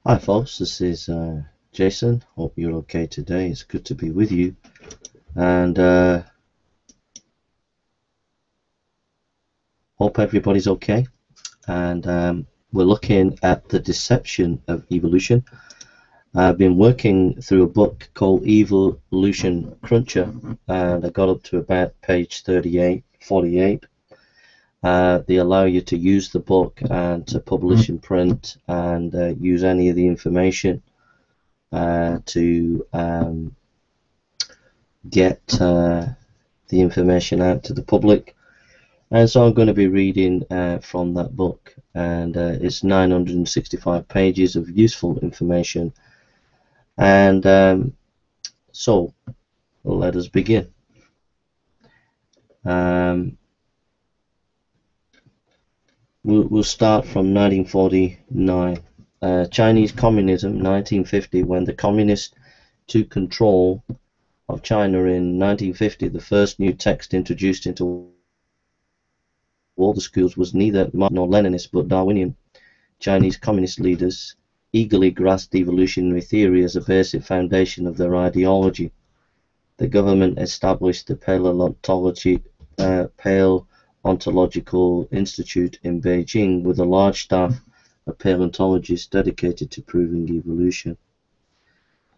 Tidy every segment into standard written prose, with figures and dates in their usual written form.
Hi folks, this is Jason. Hope you're okay today. It's good to be with you. And hope everybody's okay. And we're looking at the deception of evolution. I've been working through a book called Evolution Cruncher, and I got up to about page 48. They allow you to use the book and to publish in print and use any of the information to get the information out to the public. And so I'm going to be reading from that book, and it's 965 pages of useful information. And so let us begin. We'll start from 1949. Chinese communism, 1950, when the communists took control of China in 1950, the first new text introduced into all the schools was neither Marxist nor Leninist but Darwinian. Chinese communist leaders eagerly grasped evolutionary theory as a basic foundation of their ideology. The government established the Paleontological Institute in Beijing with a large staff of paleontologists dedicated to proving evolution.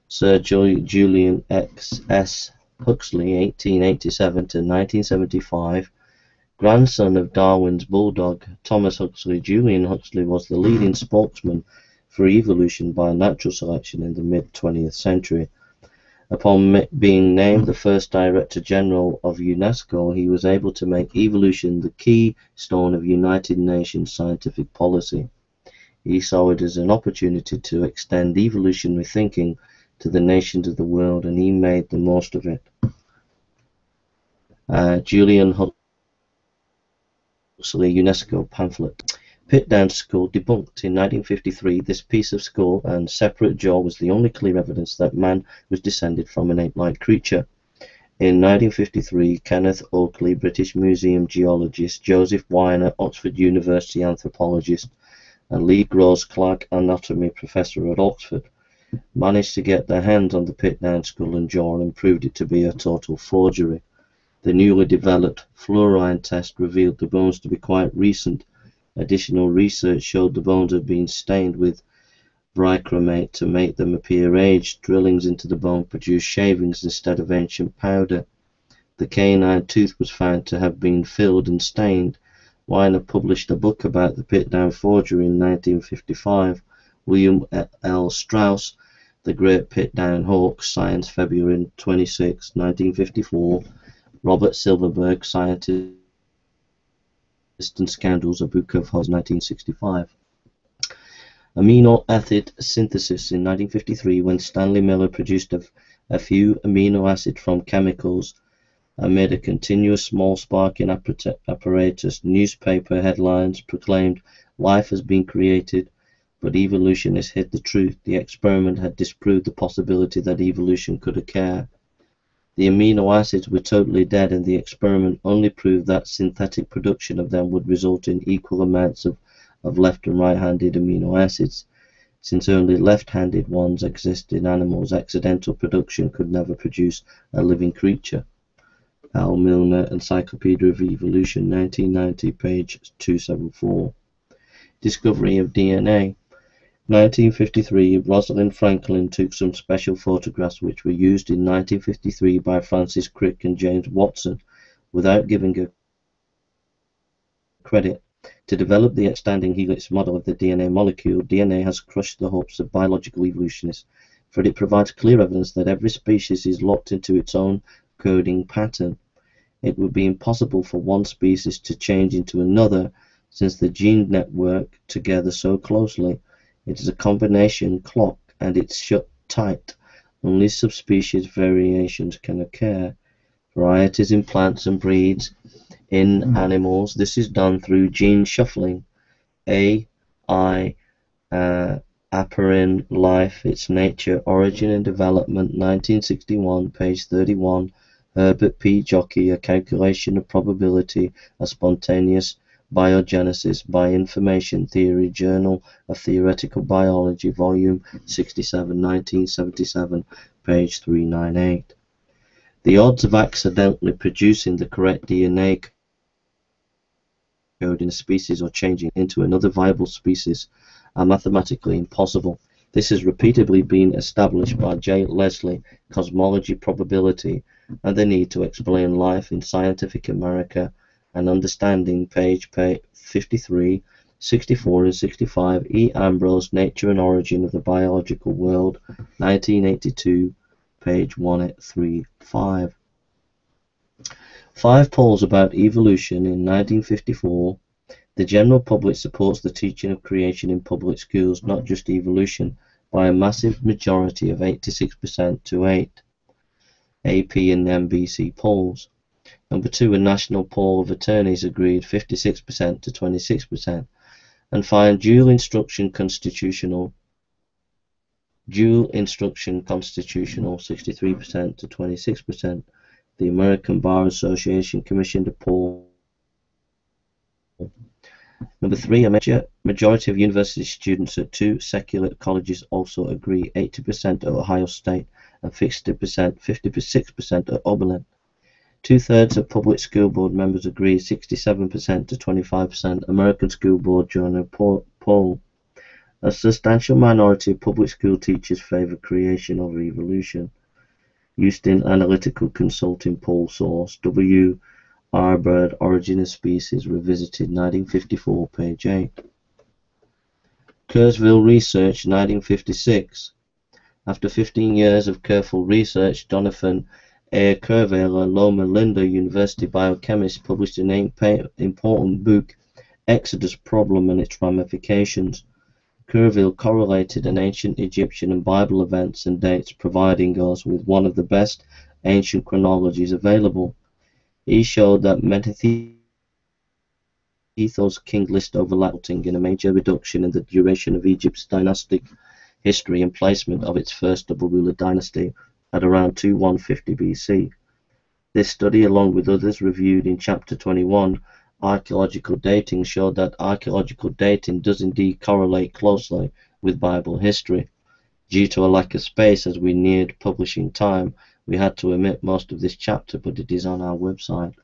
Sir Julian S. Huxley, 1887 to 1975, grandson of Darwin's bulldog Thomas Huxley. Julian Huxley was the leading spokesman for evolution by natural selection in the mid-20th century. Upon being named the first Director General of UNESCO, he was able to make evolution the keystone of United Nations scientific policy. He saw it as an opportunity to extend evolutionary thinking to the nations of the world, and he made the most of it. Julian Huxley UNESCO pamphlet. Pitdown skull debunked. In 1953, this piece of skull and separate jaw was the only clear evidence that man was descended from an ape-like creature. In 1953, Kenneth Oakley, British Museum geologist, Joseph Weiner, Oxford University anthropologist, and Lee Gross Clark, anatomy professor at Oxford, managed to get their hands on the Pitdown skull and jaw and proved it to be a total forgery. The newly developed fluorine test revealed the bones to be quite recent. Additional research showed the bones had been stained with bichromate to make them appear aged. Drillings into the bone produced shavings instead of ancient powder. The canine tooth was found to have been filled and stained. Weiner published a book about the Pitdown forgery in 1955. William L. Strauss, The Great Pitdown Hoax, Science, February 26, 1954. Robert Silverberg, Scientist and Scandals, a Book of Hoax, 1965. Amino acid synthesis in 1953, when Stanley Miller produced a few amino acids from chemicals amid a continuous small sparking apparatus. Newspaper headlines proclaimed life has been created, but evolutionists hid the truth. The experiment had disproved the possibility that evolution could occur. The amino acids were totally dead, and the experiment only proved that synthetic production of them would result in equal amounts of left and right-handed amino acids. Since only left-handed ones exist in animals, accidental production could never produce a living creature. Al Milner, Encyclopedia of Evolution, 1990, page 274. Discovery of DNA. 1953, Rosalind Franklin took some special photographs which were used in 1953 by Francis Crick and James Watson without giving her credit. To develop the outstanding helix model of the DNA molecule, DNA has crushed the hopes of biological evolutionists, for it provides clear evidence that every species is locked into its own coding pattern. It would be impossible for one species to change into another, since the gene network together so closely. It is a combination clock, and it's shut tight. Only subspecies variations can occur. Varieties in plants and breeds in animals. This is done through gene shuffling. A.I. Aperin, Life, Its Nature, Origin and Development, 1961, page 31. Herbert P. Jockey, A Calculation of Probability, A Spontaneous Biogenesis, Bioinformation Theory, Journal of Theoretical Biology, Volume 67, 1977, page 398. The odds of accidentally producing the correct DNA code in a species or changing into another viable species are mathematically impossible. This has repeatedly been established by J. Leslie, Cosmology, Probability, and the Need to Explain Life in Scientific America and Understanding, page 53, 64 and 65, E. Ambrose, Nature and Origin of the Biological World, 1982, page 135. 5 polls about evolution in 1954. The general public supports the teaching of creation in public schools, not just evolution, by a massive majority of 86% to 8. AP and NBC polls. Number 2, a national poll of attorneys agreed 56% to 26%, and find dual instruction constitutional 63% to 26%. The American Bar Association commissioned a poll. Number 3, a majority of university students at 2 secular colleges also agree, 80% at Ohio State and 56% at Oberlin. 2/3 of public school board members agree, 67% to 25%. American School Board Journal poll. A substantial minority of public school teachers favor creation over evolution. Houston Analytical Consulting poll source, W. R. Bird, Origin of Species, Revisited, 1954, page 8. Kurzweil Research, 1956. After 15 years of careful research, Donovan A. Kurzweil, a Loma Linda University biochemist, published an important book, Exodus Problem and its Ramifications. Kurzweil correlated an ancient Egyptian and Bible events and dates, providing us with one of the best ancient chronologies available. He showed that Menethos king list overlapping in a major reduction in the duration of Egypt's dynastic history and placement of its first double ruler dynasty at around 2150 BC. This study, along with others reviewed in Chapter 21, Archaeological Dating, showed that archaeological dating does indeed correlate closely with Bible history. Due to a lack of space as we neared publishing time, we had to omit most of this chapter, but it is on our website.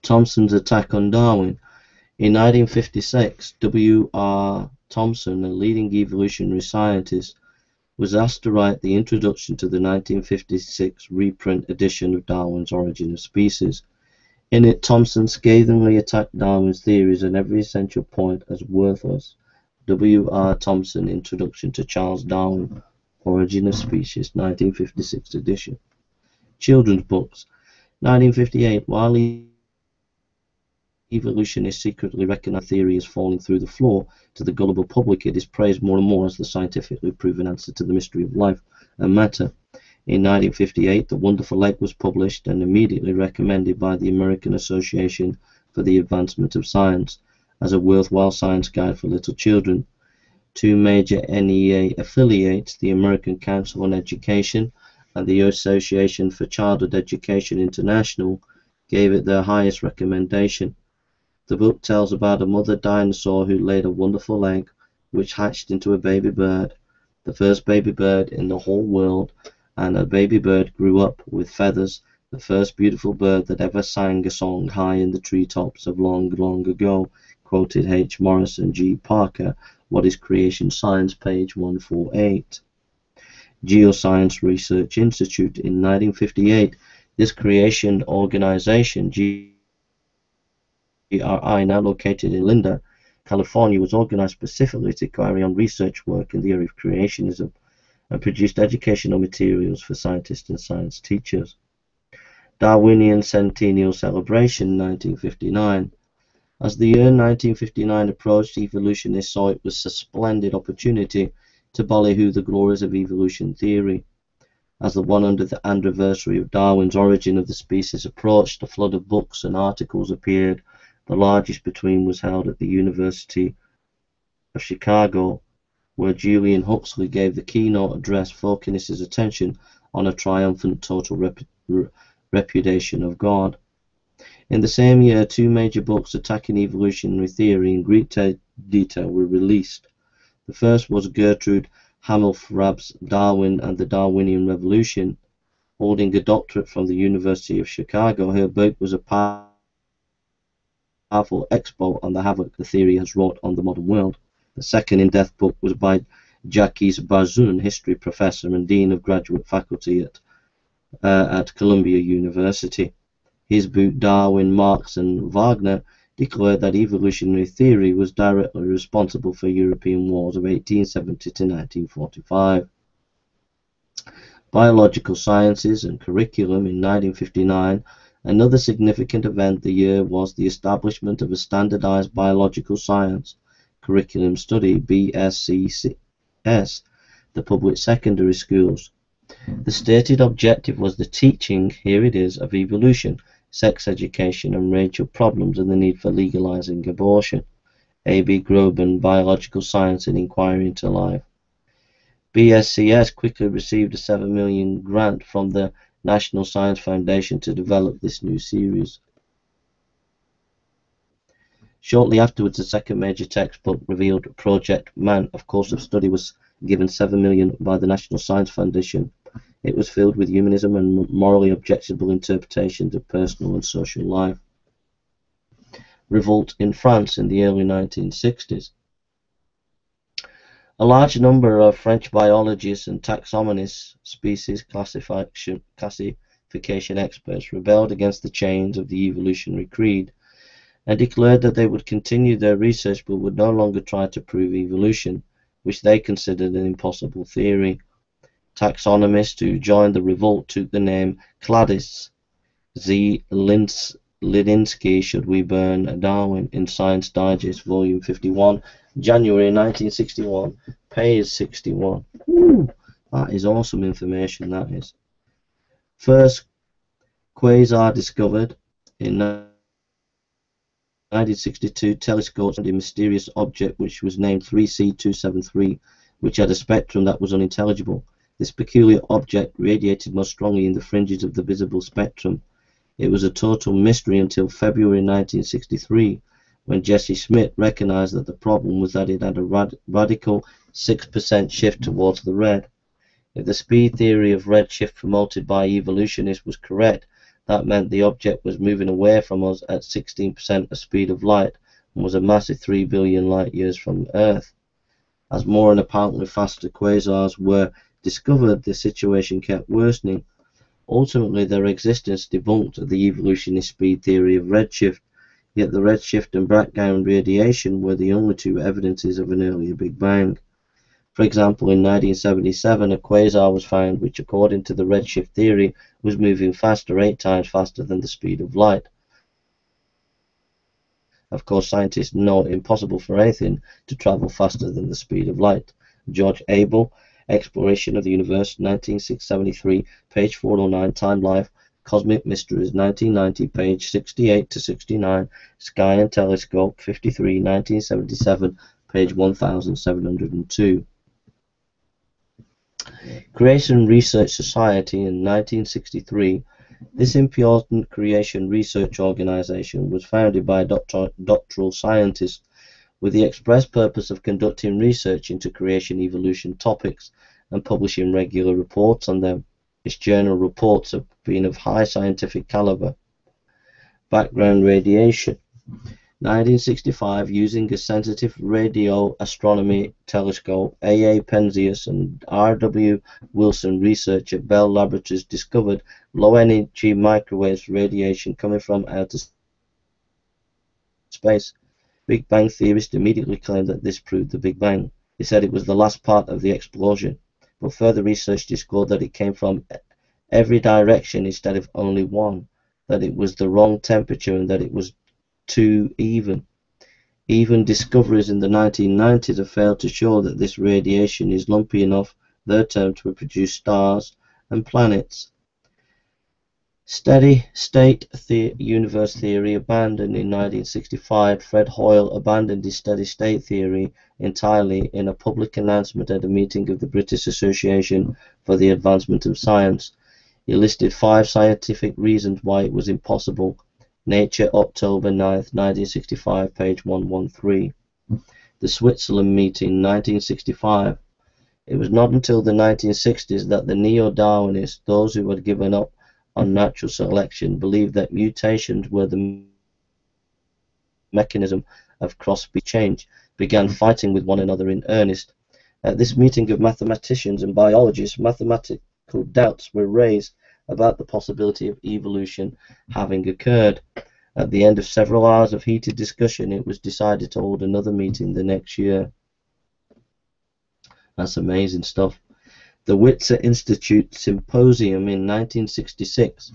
Thomson's attack on Darwin. In 1956, W. R. Thomson, a leading evolutionary scientist, was asked to write the introduction to the 1956 reprint edition of Darwin's Origin of Species. In it, Thomson scathingly attacked Darwin's theories and every essential point as worthless. W. R. Thomson, Introduction to Charles Darwin, Origin of Species, 1956 edition. Children's books. 1958, while evolutionists secretly recognize theory is falling through the floor, to the gullible public it is praised more and more as the scientifically proven answer to the mystery of life and matter. In 1958, The Wonderful Egg was published and immediately recommended by the American Association for the Advancement of Science as a worthwhile science guide for little children. 2 major NEA affiliates, the American Council on Education and the Association for Childhood Education International, gave it their highest recommendation. The book tells about a mother dinosaur who laid a wonderful egg, which hatched into a baby bird, the first baby bird in the whole world, and a baby bird grew up with feathers, the first beautiful bird that ever sang a song high in the treetops of long, long ago, quoted H. Morrison G. Parker, What is Creation Science, page 148. Geoscience Research Institute. In 1958, this creation organization, GRI, now located in Linda, California, was organized specifically to carry on research work in the area of creationism and produced educational materials for scientists and science teachers. Darwinian Centennial Celebration, 1959. As the year 1959 approached, evolutionists saw it was a splendid opportunity to ballyhoo the glories of evolution theory. As the 100th anniversary of Darwin's Origin of the Species approached, a flood of books and articles appeared. The largest between was held at the University of Chicago, where Julian Huxley gave the keynote address, focusing his attention on a triumphant total repudiation of God. In the same year, two major books attacking evolutionary theory in Greek detail were released. The first was Gertrude Hamelfrabe's Darwin and the Darwinian Revolution. Holding a doctorate from the University of Chicago, her book was a powerful expo on the havoc the theory has wrought on the modern world. The second in-depth book was by Jacques Bazoun, history professor and dean of graduate faculty at Columbia University. His book Darwin, Marx and Wagner declared that evolutionary theory was directly responsible for European wars of 1870 to 1945. Biological Sciences and Curriculum in 1959. Another significant event the year was the establishment of a standardized biological science curriculum study, BSCS, the public secondary schools. The stated objective was the teaching, here it is, of evolution, sex education and racial problems and the need for legalizing abortion. A.B. Groban, Biological Science and Inquiry into Life. BSCS quickly received a $7 million grant from the National Science Foundation to develop this new series. Shortly afterwards, the second major textbook revealed Project Man, of course of study, was given $7 million by the National Science Foundation. It was filled with humanism and morally objectionable interpretations of personal and social life. Revolt in France in the early 1960s. A large number of French biologists and taxonomists, species classification experts, rebelled against the chains of the evolutionary creed and declared that they would continue their research but would no longer try to prove evolution, which they considered an impossible theory. Taxonomists who joined the revolt took the name cladists. Z. Lidinsky, Should We Burn Darwin? In Science Digest, Volume 51, January 1961, page 61. Ooh, that is awesome information, that is. First quasar discovered in 1962, telescopes and a mysterious object which was named 3C273, which had a spectrum that was unintelligible. This peculiar object radiated most strongly in the fringes of the visible spectrum. It was a total mystery until February 1963, when Jesse Smith recognized that the problem was that it had a radical 6% shift towards the red. If the speed theory of redshift promoted by evolutionists was correct, that meant the object was moving away from us at 16% the speed of light and was a massive 3 billion light years from Earth. As more and apparently faster quasars were discovered, the situation kept worsening. Ultimately, their existence debunked the evolutionist speed theory of redshift, yet the redshift and background radiation were the only two evidences of an earlier Big Bang. For example, in 1977, a quasar was found which, according to the redshift theory, was moving faster, 8 times faster than the speed of light. Of course, scientists know it's impossible for anything to travel faster than the speed of light. George Abel, Exploration of the Universe, 1973, page 409, Time Life, Cosmic Mysteries, 1990, page 68 to 69, Sky and Telescope, 53, 1977, page 1702. Creation Research Society in 1963. This important creation research organization was founded by doctoral scientists with the express purpose of conducting research into creation evolution topics and publishing regular reports on them. Its journal reports have been of high scientific caliber. Background radiation. 1965, using a sensitive radio astronomy telescope, A.A. Penzias and R.W. Wilson research at Bell Laboratories discovered low-energy microwave radiation coming from outer space. Big Bang theorists immediately claimed that this proved the Big Bang. They said it was the last part of the explosion, but further research discovered that it came from every direction instead of only one, that it was the wrong temperature and that it was too even. Even discoveries in the 1990s have failed to show that this radiation is lumpy enough, their term, to produce stars and planets. Steady state universe theory abandoned in 1965. Fred Hoyle abandoned his steady state theory entirely in a public announcement at a meeting of the British Association for the Advancement of Science. He listed 5 scientific reasons why it was impossible. Nature, October 9th, 1965, page 113. The Switzerland Meeting, 1965. It was not until the 1960s that the neo-Darwinists, those who had given up on natural selection, believed that mutations were the mechanism of cross-species change, began fighting with one another in earnest. At this meeting of mathematicians and biologists, mathematical doubts were raised about the possibility of evolution having occurred. At the end of several hours of heated discussion, it was decided to hold another meeting the next year. That's amazing stuff. The Witzer Institute Symposium in 1966.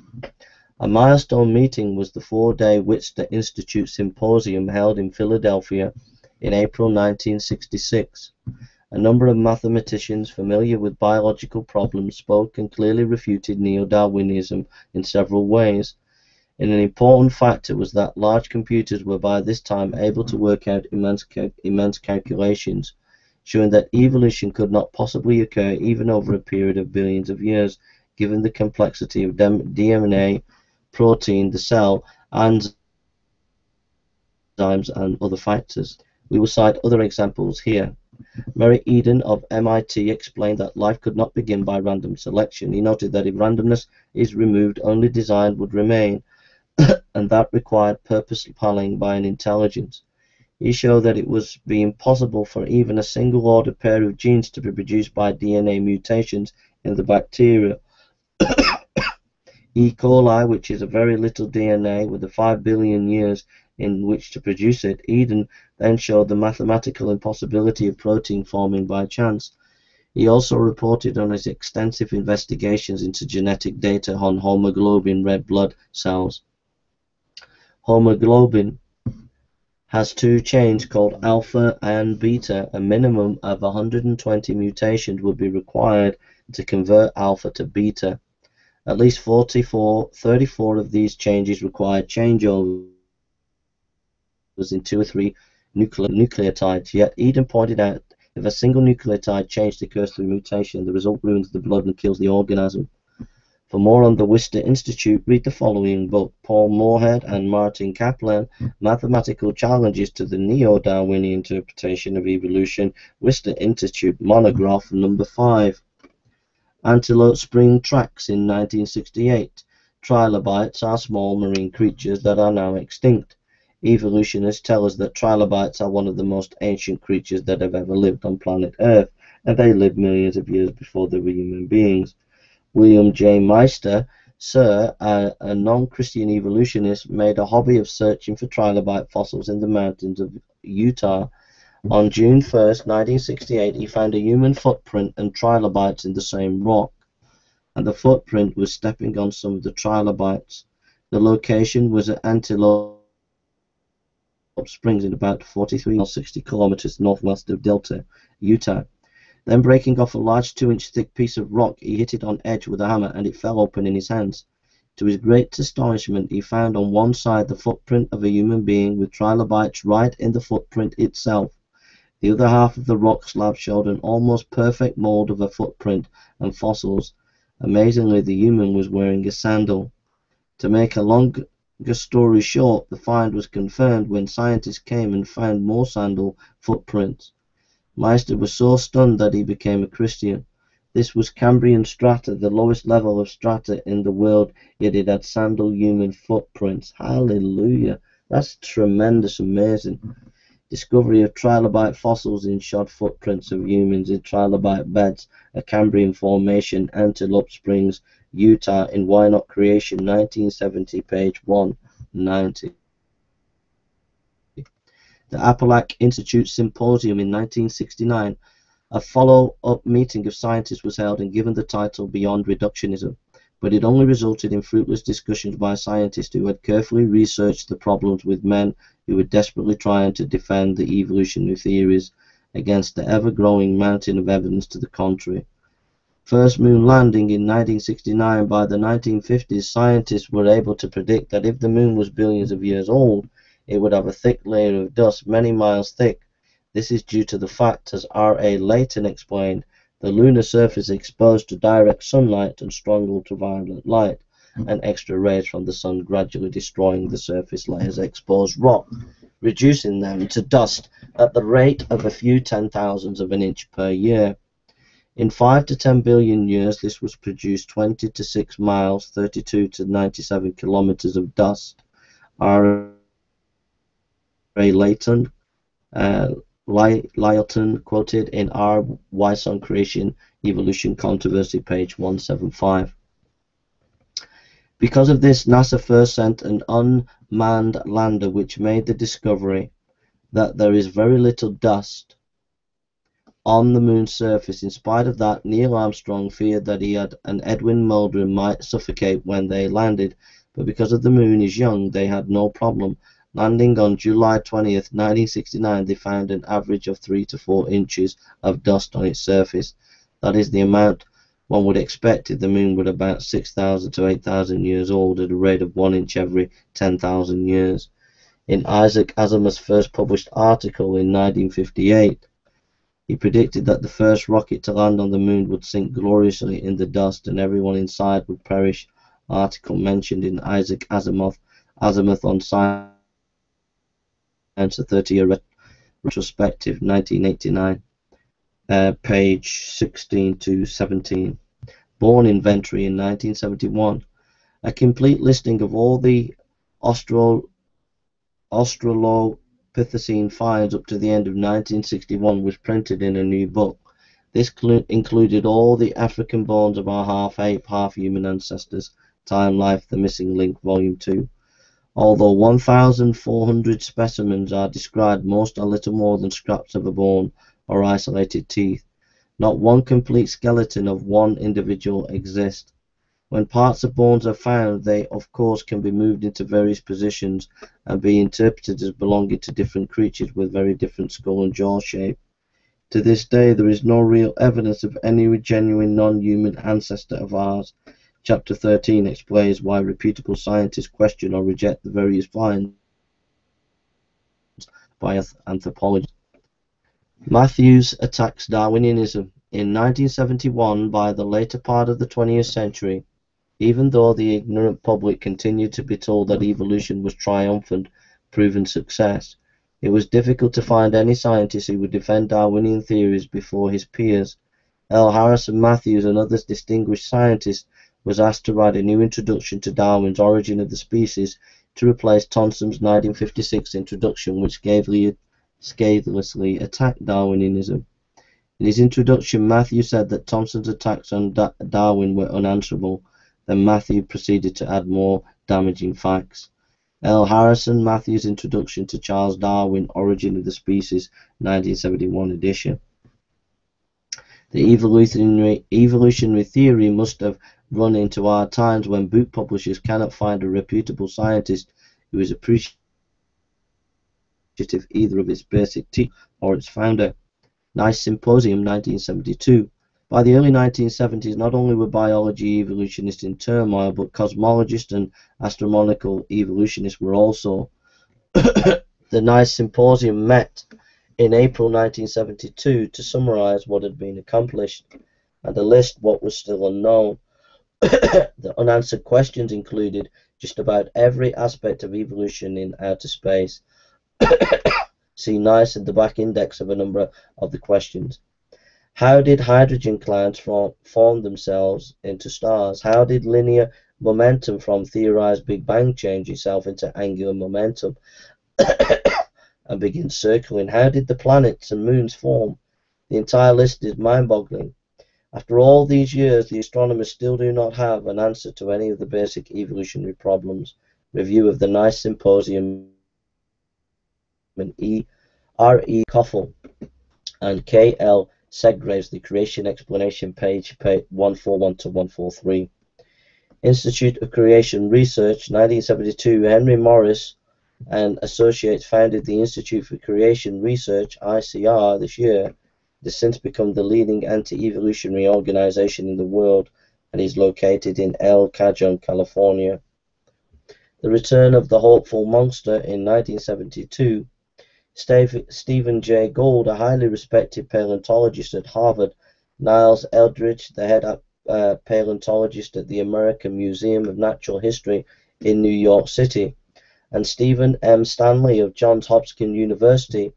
A milestone meeting was the four-day Witzer Institute Symposium held in Philadelphia in April 1966. A number of mathematicians familiar with biological problems spoke and clearly refuted neo-Darwinism in several ways. And an important factor was that large computers were by this time able to work out immense calculations, showing that evolution could not possibly occur even over a period of billions of years, given the complexity of DNA, protein, the cell, enzymes, and other factors. We will cite other examples here. Merritt Eden of MIT explained that life could not begin by random selection. He noted that if randomness is removed, only design would remain, and that required purposeful planning by an intelligence. He showed that it would be impossible for even a single-ordered pair of genes to be produced by DNA mutations in the bacteria. E. coli, which is a very little DNA with 5 billion years in which to produce it. Eden then showed the mathematical impossibility of protein forming by chance. He also reported on his extensive investigations into genetic data on hemoglobin red blood cells. Hemoglobin has two chains called alpha and beta. A minimum of 120 mutations would be required to convert alpha to beta. At least 34 of these changes required changeovers in 2 or 3 nucleotides. Yet Eden pointed out if a single nucleotide change occurs through mutation, the result ruins the blood and kills the organism. For more on the Witzer Institute, read the following book, Paul Moorhead and Martin Kaplan, Mathematical Challenges to the Neo-Darwinian Interpretation of Evolution, Witzer Institute, monograph number 5. Antelope Spring Tracks in 1968. Trilobites are small marine creatures that are now extinct. Evolutionists tell us that trilobites are one of the most ancient creatures that have ever lived on planet Earth, and they lived millions of years before they were human beings. William J. Meister, Sr., a non-Christian evolutionist, made a hobby of searching for trilobite fossils in the mountains of Utah. On June 1, 1968, he found a human footprint and trilobites in the same rock, and the footprint was stepping on some of the trilobites. The location was at Antelope Springs in about 43 or 60 kilometers northwest of Delta, Utah. Then breaking off a large 2-inch thick piece of rock, he hit it on edge with a hammer and it fell open in his hands. To his great astonishment, he found on one side the footprint of a human being with trilobites right in the footprint itself. The other half of the rock slab showed an almost perfect mold of a footprint and fossils. Amazingly, the human was wearing a sandal. To make a longer story short, the find was confirmed when scientists came and found more sandal footprints. Meister was so stunned that he became a Christian. This was Cambrian strata, the lowest level of strata in the world, yet it had sandal human footprints. Hallelujah. That's tremendous, amazing. Discovery of trilobite fossils in shod footprints of humans in trilobite beds, a Cambrian formation, Antelope Springs, Utah, in Why Not Creation, 1970, page 190. The Apalach Institute Symposium in 1969. A follow-up meeting of scientists was held and given the title Beyond Reductionism, but it only resulted in fruitless discussions by scientists who had carefully researched the problems with men who were desperately trying to defend the evolutionary theories against the ever-growing mountain of evidence to the contrary. First moon landing in 1969. By the 1950s, scientists were able to predict that if the moon was billions of years old, it would have a thick layer of dust many miles thick. This is due to the fact, as R.A. Layton explained, the lunar surface is exposed to direct sunlight and strong ultraviolet light. and extra rays from the sun gradually destroying the surface layers exposed rock, reducing them to dust at the rate of a few 10,000ths of an inch per year. In 5 to 10 billion years, this was produced 20 to 6 miles, 32 to 97 kilometers of dust. R. A. Layton, Lytton, quoted in R. Weiss on Creation, Evolution Controversy, page 175. Because of this, NASA first sent an unmanned lander which made the discovery that there is very little dust on the moon's surface. In spite of that, Neil Armstrong feared that he and Edwin Muldrin might suffocate when they landed, but because of the moon is young, they had no problem. Landing on July 20th, 1969, they found an average of 3 to 4 inches of dust on its surface. That is the amount one would expect if the moon were about 6,000 to 8,000 years old at a rate of 1 inch every 10,000 years. In Isaac Asimov's first published article in 1958, he predicted that the first rocket to land on the moon would sink gloriously in the dust and everyone inside would perish. Article mentioned in Isaac Asimov on Science, a 30-year retrospective, 1989, page 16 to 17. Born inventory in 1971. A complete listing of all the Australopithecine finds up to the end of 1961 was printed in a new book. This included all the African bones of our half-ape, half-human ancestors. Time, Life, The Missing Link, Volume 2. Although 1,400 specimens are described, most are little more than scraps of a bone or isolated teeth. Not one complete skeleton of one individual exists. When parts of bones are found, they of course can be moved into various positions and be interpreted as belonging to different creatures with very different skull and jaw shape. To this day, there is no real evidence of any genuine non-human ancestor of ours. Chapter 13 explains why reputable scientists question or reject the various finds by anthropologists. Matthews attacks Darwinianism. In 1971, by the later part of the 20th century, even though the ignorant public continued to be told that evolution was triumphant, proven success, it was difficult to find any scientist who would defend Darwinian theories before his peers. L. Harrison Matthews, and other distinguished scientists, was asked to write a new introduction to Darwin's Origin of the Species to replace Thompson's 1956 introduction, which scathelessly attacked Darwinianism. In his introduction, Matthews said that Thompson's attacks on Darwin were unanswerable. Then Matthews proceeded to add more damaging facts. L. Harrison Matthews' introduction to Charles Darwin, Origin of the Species, 1971 edition. The evolutionary theory must have run into our times when book publishers cannot find a reputable scientist who is appreciative either of its basic teaching or its founder. Nice Symposium, 1972. By the early 1970s, not only were biology evolutionists in turmoil, but cosmologists and astronomical evolutionists were also. The Nice Symposium met in April 1972 to summarize what had been accomplished and to list what was still unknown. The unanswered questions included just about every aspect of evolution in outer space. See Nice at the back index of a number of the questions. How did hydrogen clouds form themselves into stars? How did linear momentum from theorized Big Bang change itself into angular momentum and begin circling? How did the planets and moons form? The entire list is mind-boggling. After all these years, the astronomers still do not have an answer to any of the basic evolutionary problems. Review of the Nice Symposium, and R. E. Koffel and K. L. Sedgraves, The Creation Explanation, page 141 to 143. Institute of Creation Research, 1972. Henry Morris and Associates founded the Institute for Creation Research, ICR, this year. It has since become the leading anti-evolutionary organization in the world and is located in El Cajon, California. The Return of the Hopeful Monster in 1972. Stephen Jay Gould, a highly respected paleontologist at Harvard, Niles Eldredge, the head paleontologist at the American Museum of Natural History in New York City, and Stephen M. Stanley of Johns Hopkins University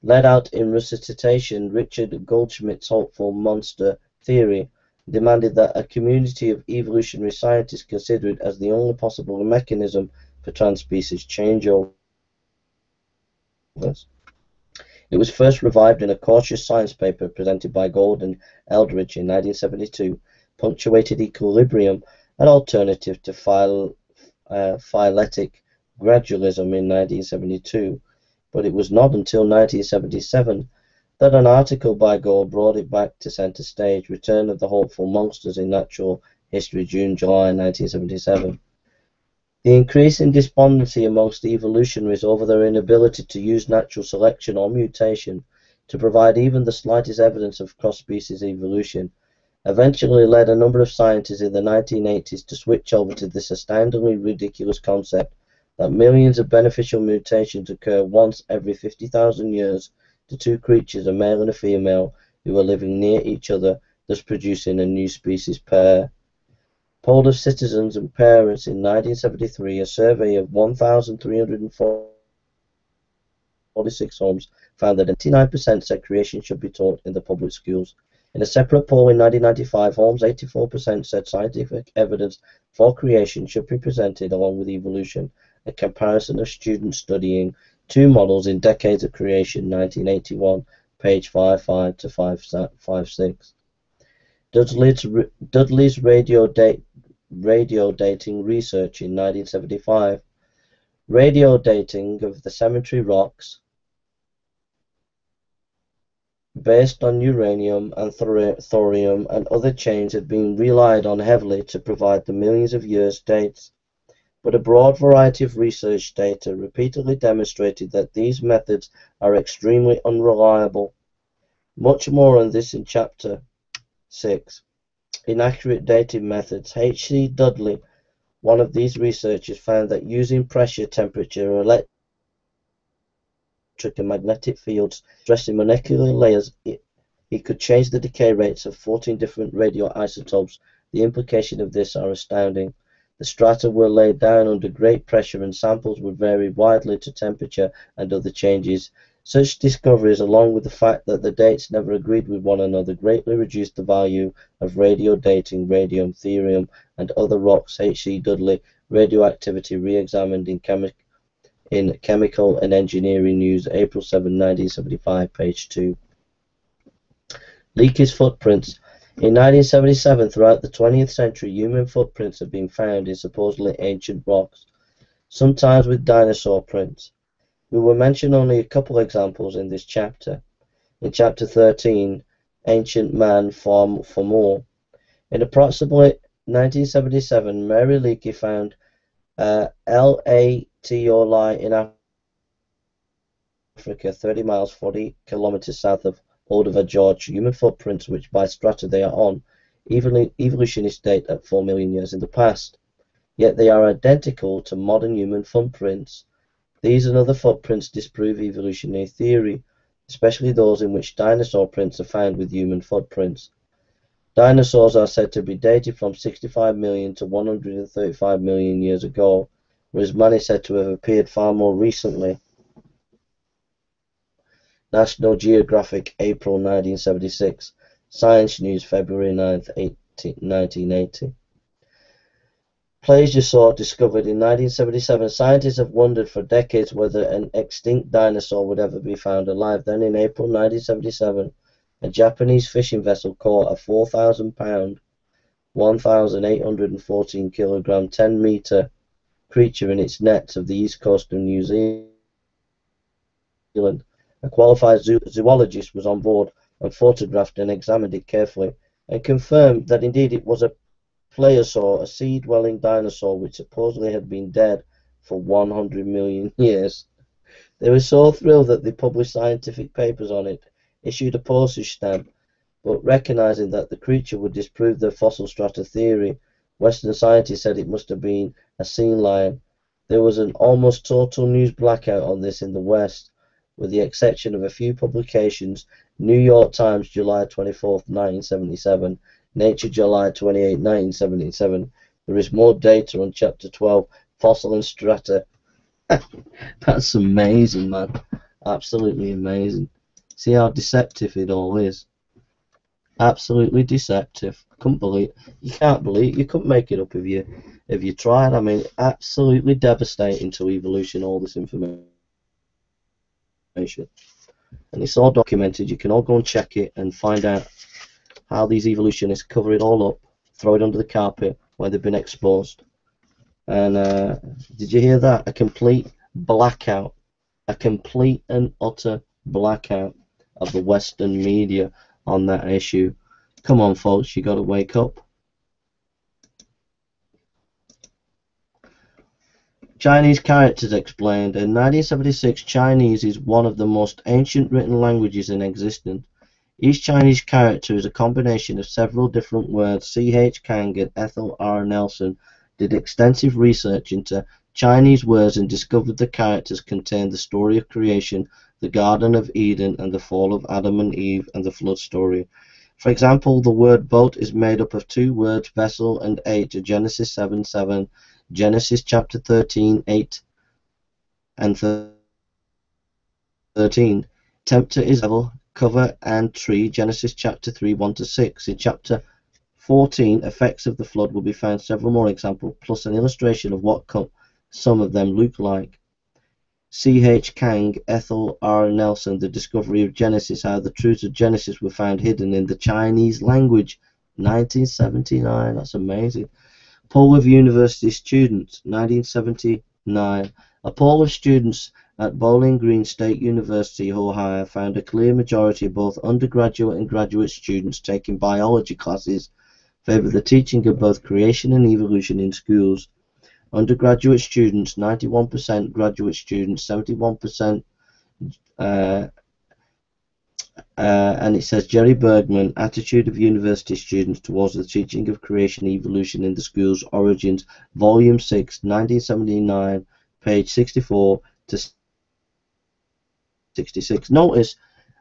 led out in resuscitation Richard Goldschmidt's hopeful monster theory, demanded that a community of evolutionary scientists consider it as the only possible mechanism for transspecies changeovers. It was first revived in a cautious science paper presented by Gould and Eldridge in 1972, punctuated Equilibrium, an alternative to phyletic gradualism in 1972, but it was not until 1977 that an article by Gould brought it back to center stage, Return of the Hopeful Monsters in Natural History, June-July 1977. The increasing despondency amongst evolutionists over their inability to use natural selection or mutation to provide even the slightest evidence of cross-species evolution eventually led a number of scientists in the 1980s to switch over to this astoundingly ridiculous concept that millions of beneficial mutations occur once every 50,000 years to two creatures, a male and a female, who are living near each other, thus producing a new species pair. Polled of citizens and parents in 1973, a survey of 1,346 homes found that 89% said creation should be taught in the public schools. In a separate poll in 1995, Holmes 84% said scientific evidence for creation should be presented along with evolution, a comparison of students studying two models in Decades of Creation, 1981, page 55 to 56. Dudley's radio dating research in 1975. Radio dating of the cemetery rocks based on uranium and thorium and other chains had been relied on heavily to provide the millions of years dates, but a broad variety of research data repeatedly demonstrated that these methods are extremely unreliable. Much more on this in Chapter 6. Inaccurate dating methods. H.C. Dudley, one of these researchers, found that using pressure, temperature, electric and magnetic fields dressed in molecular layers, he could change the decay rates of 14 different radioisotopes. The implications of this are astounding. The strata were laid down under great pressure and samples would vary widely to temperature and other changes. Such discoveries, along with the fact that the dates never agreed with one another, greatly reduced the value of radio dating radium, thorium, and other rocks. H.C. Dudley, Radioactivity Re-examined in Chemical and Engineering News, April 7, 1975, page 2. Leakey's footprints. In 1977, throughout the 20th century, human footprints have been found in supposedly ancient rocks, sometimes with dinosaur prints. We will mention only a couple examples in this chapter. In Chapter 13, Ancient Man for More. In approximately 1977, Mary Leakey found L.A.T.O.L.I. in Africa, 30 miles, 40 kilometers south of Olduvai, Georgia, human footprints which by strata they are on evolutionists date at 4 million years in the past. Yet they are identical to modern human footprints. These and other footprints disprove evolutionary theory, especially those in which dinosaur prints are found with human footprints. Dinosaurs are said to be dated from 65 million to 135 million years ago, whereas man is said to have appeared far more recently. National Geographic, April 1976. Science News, February 9, 1980. Plesiosaur discovered in 1977. Scientists have wondered for decades whether an extinct dinosaur would ever be found alive. Then in April 1977, a Japanese fishing vessel caught a 4,000-pound, 1,814 kilogram, 10-meter creature in its nets of the east coast of New Zealand. A qualified zoologist was on board and photographed and examined it carefully and confirmed that indeed it was a plesiosaur, a sea-dwelling dinosaur which supposedly had been dead for 100 million years. They were so thrilled that they published scientific papers on it, issued a postage stamp, but recognizing that the creature would disprove their fossil strata theory, Western scientists said it must have been a sea lion. There was an almost total news blackout on this in the West, with the exception of a few publications. New York Times, July 24, 1977, Nature, July 28, 1977. There is more data on Chapter 12, Fossil and Strata. That's amazing, man. Absolutely amazing. See how deceptive it all is. Absolutely deceptive. Couldn't believe. You can't believe. You couldn't make it up if you tried. I mean, absolutely devastating to evolution. All this information, and it's all documented. You can all go and check it and find out how these evolutionists cover it all up, throw it under the carpet where they've been exposed. And did you hear that? A complete blackout, a complete and utter blackout of the Western media on that issue. Come on, folks, you got to wake up. Chinese characters explained. In 1976, Chinese is one of the most ancient written languages in existence. Each Chinese character is a combination of several different words. C.H. Kang and Ethel R. Nelson did extensive research into Chinese words and discovered the characters contained the story of creation, the Garden of Eden, and the fall of Adam and Eve, and the flood story. For example, the word boat is made up of two words, vessel and eight, Genesis 7:7, Genesis chapter 13, 8 and 13. Tempter is devil, cover and tree, Genesis chapter 3, 1-6. In chapter 14, effects of the flood, will be found several more examples, plus an illustration of what some of them look like. C.H. Kang, Ethel R. Nelson, The Discovery of Genesis, How the Truths of Genesis Were Found Hidden in the Chinese Language, 1979. That's amazing. Poll of University Students, 1979. A poll of students at Bowling Green State University, Ohio, found a clear majority of both undergraduate and graduate students taking biology classes favor the teaching of both creation and evolution in schools. Undergraduate students, 91%, graduate students, 71%, and it says Jerry Bergman, Attitude of University Students Towards the Teaching of Creation and Evolution in the Schools, Origins, Volume 6, 1979, page 64 to 66. Notice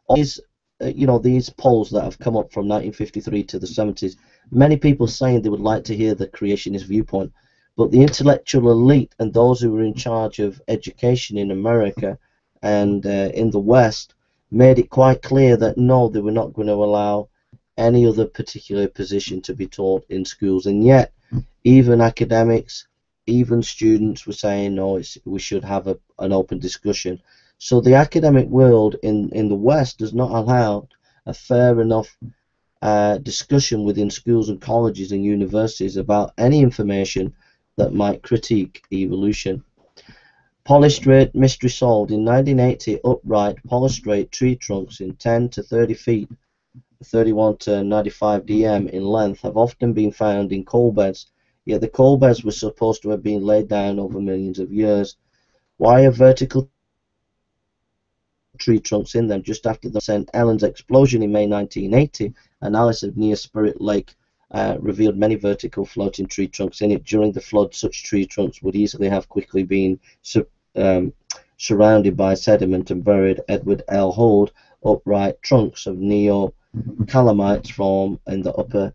all these, these polls that have come up from 1953 to the 70s, many people saying they would like to hear the creationist viewpoint, but the intellectual elite and those who were in charge of education in America and in the West made it quite clear that no, they were not going to allow any other particular position to be taught in schools. And yet, even academics, even students were saying, no, we should have an open discussion. So the academic world in the West does not allow a fair enough discussion within schools and colleges and universities about any information that might critique evolution. Polystrate mystery solved. In 1980, upright polystrate tree trunks in 10 to 30 feet, 31 to 95 dm in length, have often been found in coal beds, yet the coal beds were supposed to have been laid down over millions of years. Why are vertical tree trunks in them? Just after the St. Helens explosion in May 1980, analysis near Spirit Lake revealed many vertical floating tree trunks in it. During the flood, such tree trunks would easily have quickly been surrounded by sediment and buried. Edward L. Hoard, upright trunks of neocalamites form in the upper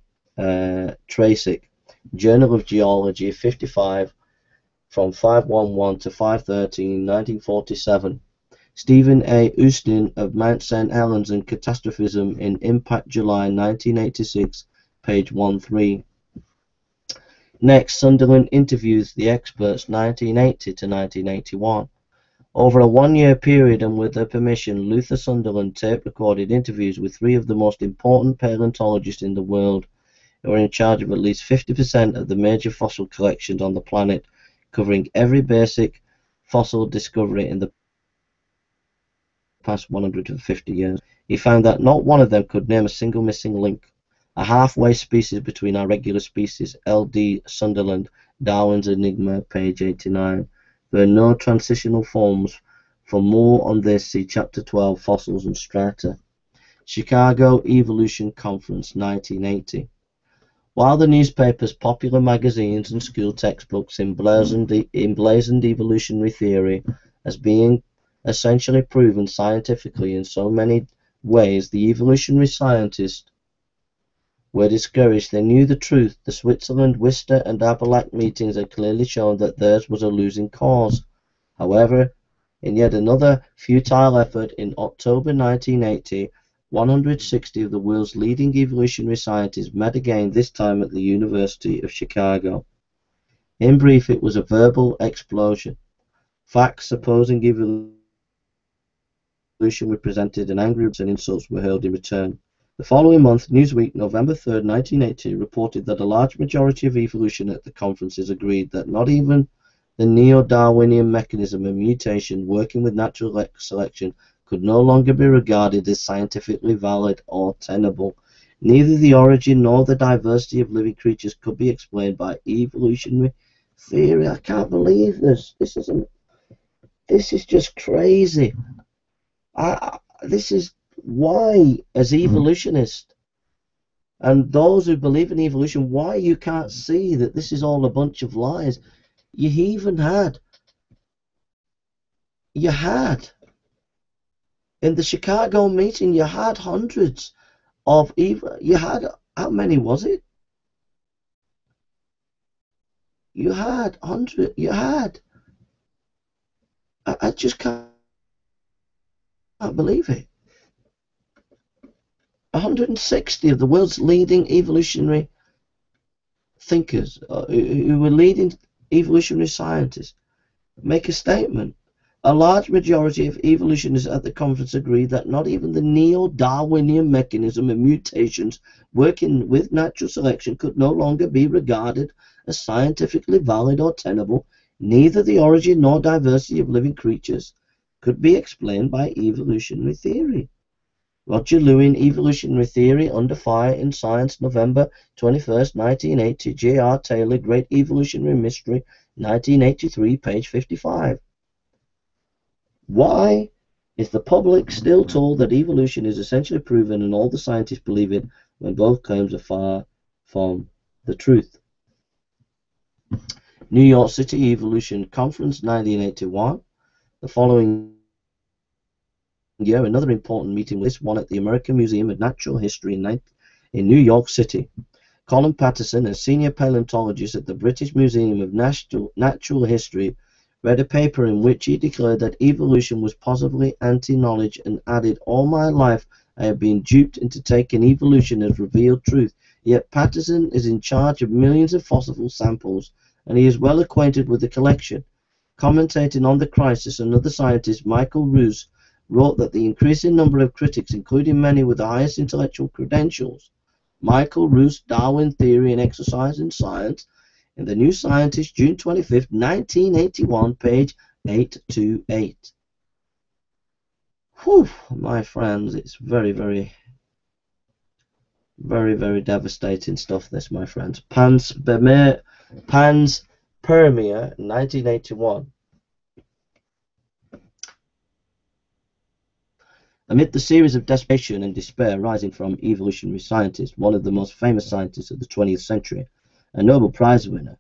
Triassic. Journal of Geology 55 from 511 to 513, 1947. Stephen A. Ustin of Mount St. Helens and Catastrophism in Impact, July 1986, page 13. Next, Sunderland interviews the experts 1980 to 1981. Over a one-year period and with their permission, Luther Sunderland tape-recorded interviews with three of the most important paleontologists in the world, who are in charge of at least 50% of the major fossil collections on the planet, covering every basic fossil discovery in the past 150 years. He found that not one of them could name a single missing link. A halfway species between our regular species. L.D. Sunderland, Darwin's Enigma, page 89. There are no transitional forms. For more on this, see Chapter 12, Fossils and Strata. Chicago Evolution Conference, 1980. While the newspapers, popular magazines, and school textbooks emblazoned evolutionary theory as being essentially proven scientifically in so many ways, the evolutionary scientists were discouraged. They knew the truth. The Switzerland, Worcester and Appalach meetings had clearly shown that theirs was a losing cause. However, in yet another futile effort, in October 1980, 160 of the world's leading evolutionary scientists met again, this time at the University of Chicago. In brief, it was a verbal explosion. Facts opposing evolution were presented, and angry and insults were hurled in return. The following month, Newsweek, November 3, 1980, reported that a large majority of evolution at the conferences agreed that not even the neo-Darwinian mechanism of mutation working with natural selection could no longer be regarded as scientifically valid or tenable. Neither the origin nor the diversity of living creatures could be explained by evolutionary theory. I can't believe this. This is just crazy. This is why, as evolutionists and those who believe in evolution, why you can't see that this is all a bunch of lies. You even had in the Chicago meeting, you had hundreds of you had, how many was it? You had I just can't believe it. 160 of the world's leading evolutionary thinkers, who were leading evolutionary scientists, make a statement. A large majority of evolutionists at the conference agreed that not even the neo-Darwinian mechanism of mutations working with natural selection could no longer be regarded as scientifically valid or tenable. Neither the origin nor diversity of living creatures could be explained by evolutionary theory. Roger Lewin, Evolutionary Theory Under Fire in Science, November 21st, 1980. J.R. Taylor, Great Evolutionary Mystery, 1983, page 55. Why is the public still told that evolution is essentially proven and all the scientists believe it when both claims are far from the truth? New York City Evolution Conference, 1981. The following year, another important meeting was this one at the American Museum of Natural History in New York City. Colin Patterson, a senior paleontologist at the British Museum of Natural History, read a paper in which he declared that evolution was possibly anti-knowledge and added, "All my life I have been duped into taking evolution as revealed truth." Yet Patterson is in charge of millions of fossil samples, and he is well acquainted with the collection. Commentating on the crisis, another scientist, Michael Ruse, wrote that the increasing number of critics, including many with the highest intellectual credentials, Michael Ruse, Darwin Theory and Exercise in Science, in the New Scientist, June 25th, 1981, page 828. Whew, my friends, it's very, very, very, very devastating stuff, this, my friends. Panspermia, 1981. Amid the series of desperation and despair rising from evolutionary scientists, one of the most famous scientists of the 20th century, a Nobel Prize winner,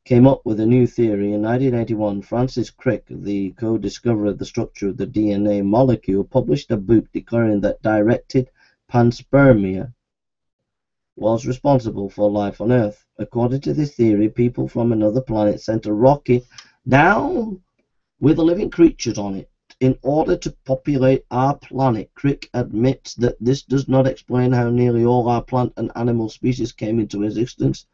came up with a new theory. In 1981, Francis Crick, the co-discoverer of the structure of the DNA molecule, published a book declaring that directed panspermia was responsible for life on Earth. According to this theory, people from another planet sent a rocket down with living creatures on it in order to populate our planet. Crick admits that this does not explain how nearly all our plant and animal species came into existence,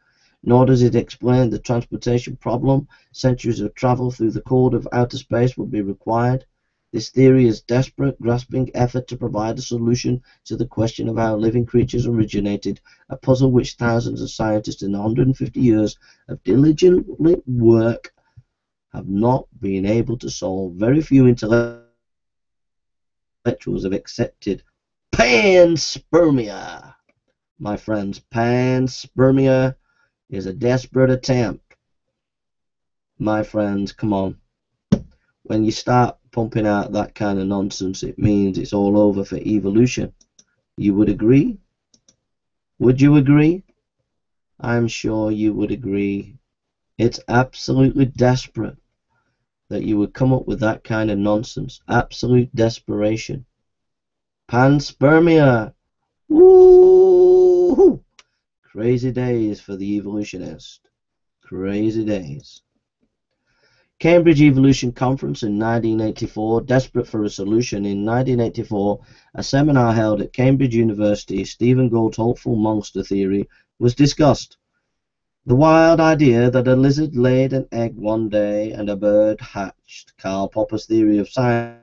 nor does it explain the transportation problem. Centuries of travel through the cold of outer space would be required. This theory is a desperate, grasping effort to provide a solution to the question of how living creatures originated, a puzzle which thousands of scientists in 150 years of diligent work have not been able to solve. Very few intellectuals have accepted panspermia. My friends, panspermia is a desperate attempt. My friends, come on. When you start pumping out that kind of nonsense, it means it's all over for evolution. You would agree? Would you agree? I'm sure you would agree. It's absolutely desperate that you would come up with that kind of nonsense. Absolute desperation. Panspermia. Woo! Crazy days for the evolutionist. Crazy days. Cambridge Evolution Conference in 1984. Desperate for a solution, in 1984, a seminar held at Cambridge University, Stephen Gould's hopeful monster theory, was discussed. The wild idea that a lizard laid an egg one day and a bird hatched. Karl Popper's theory of science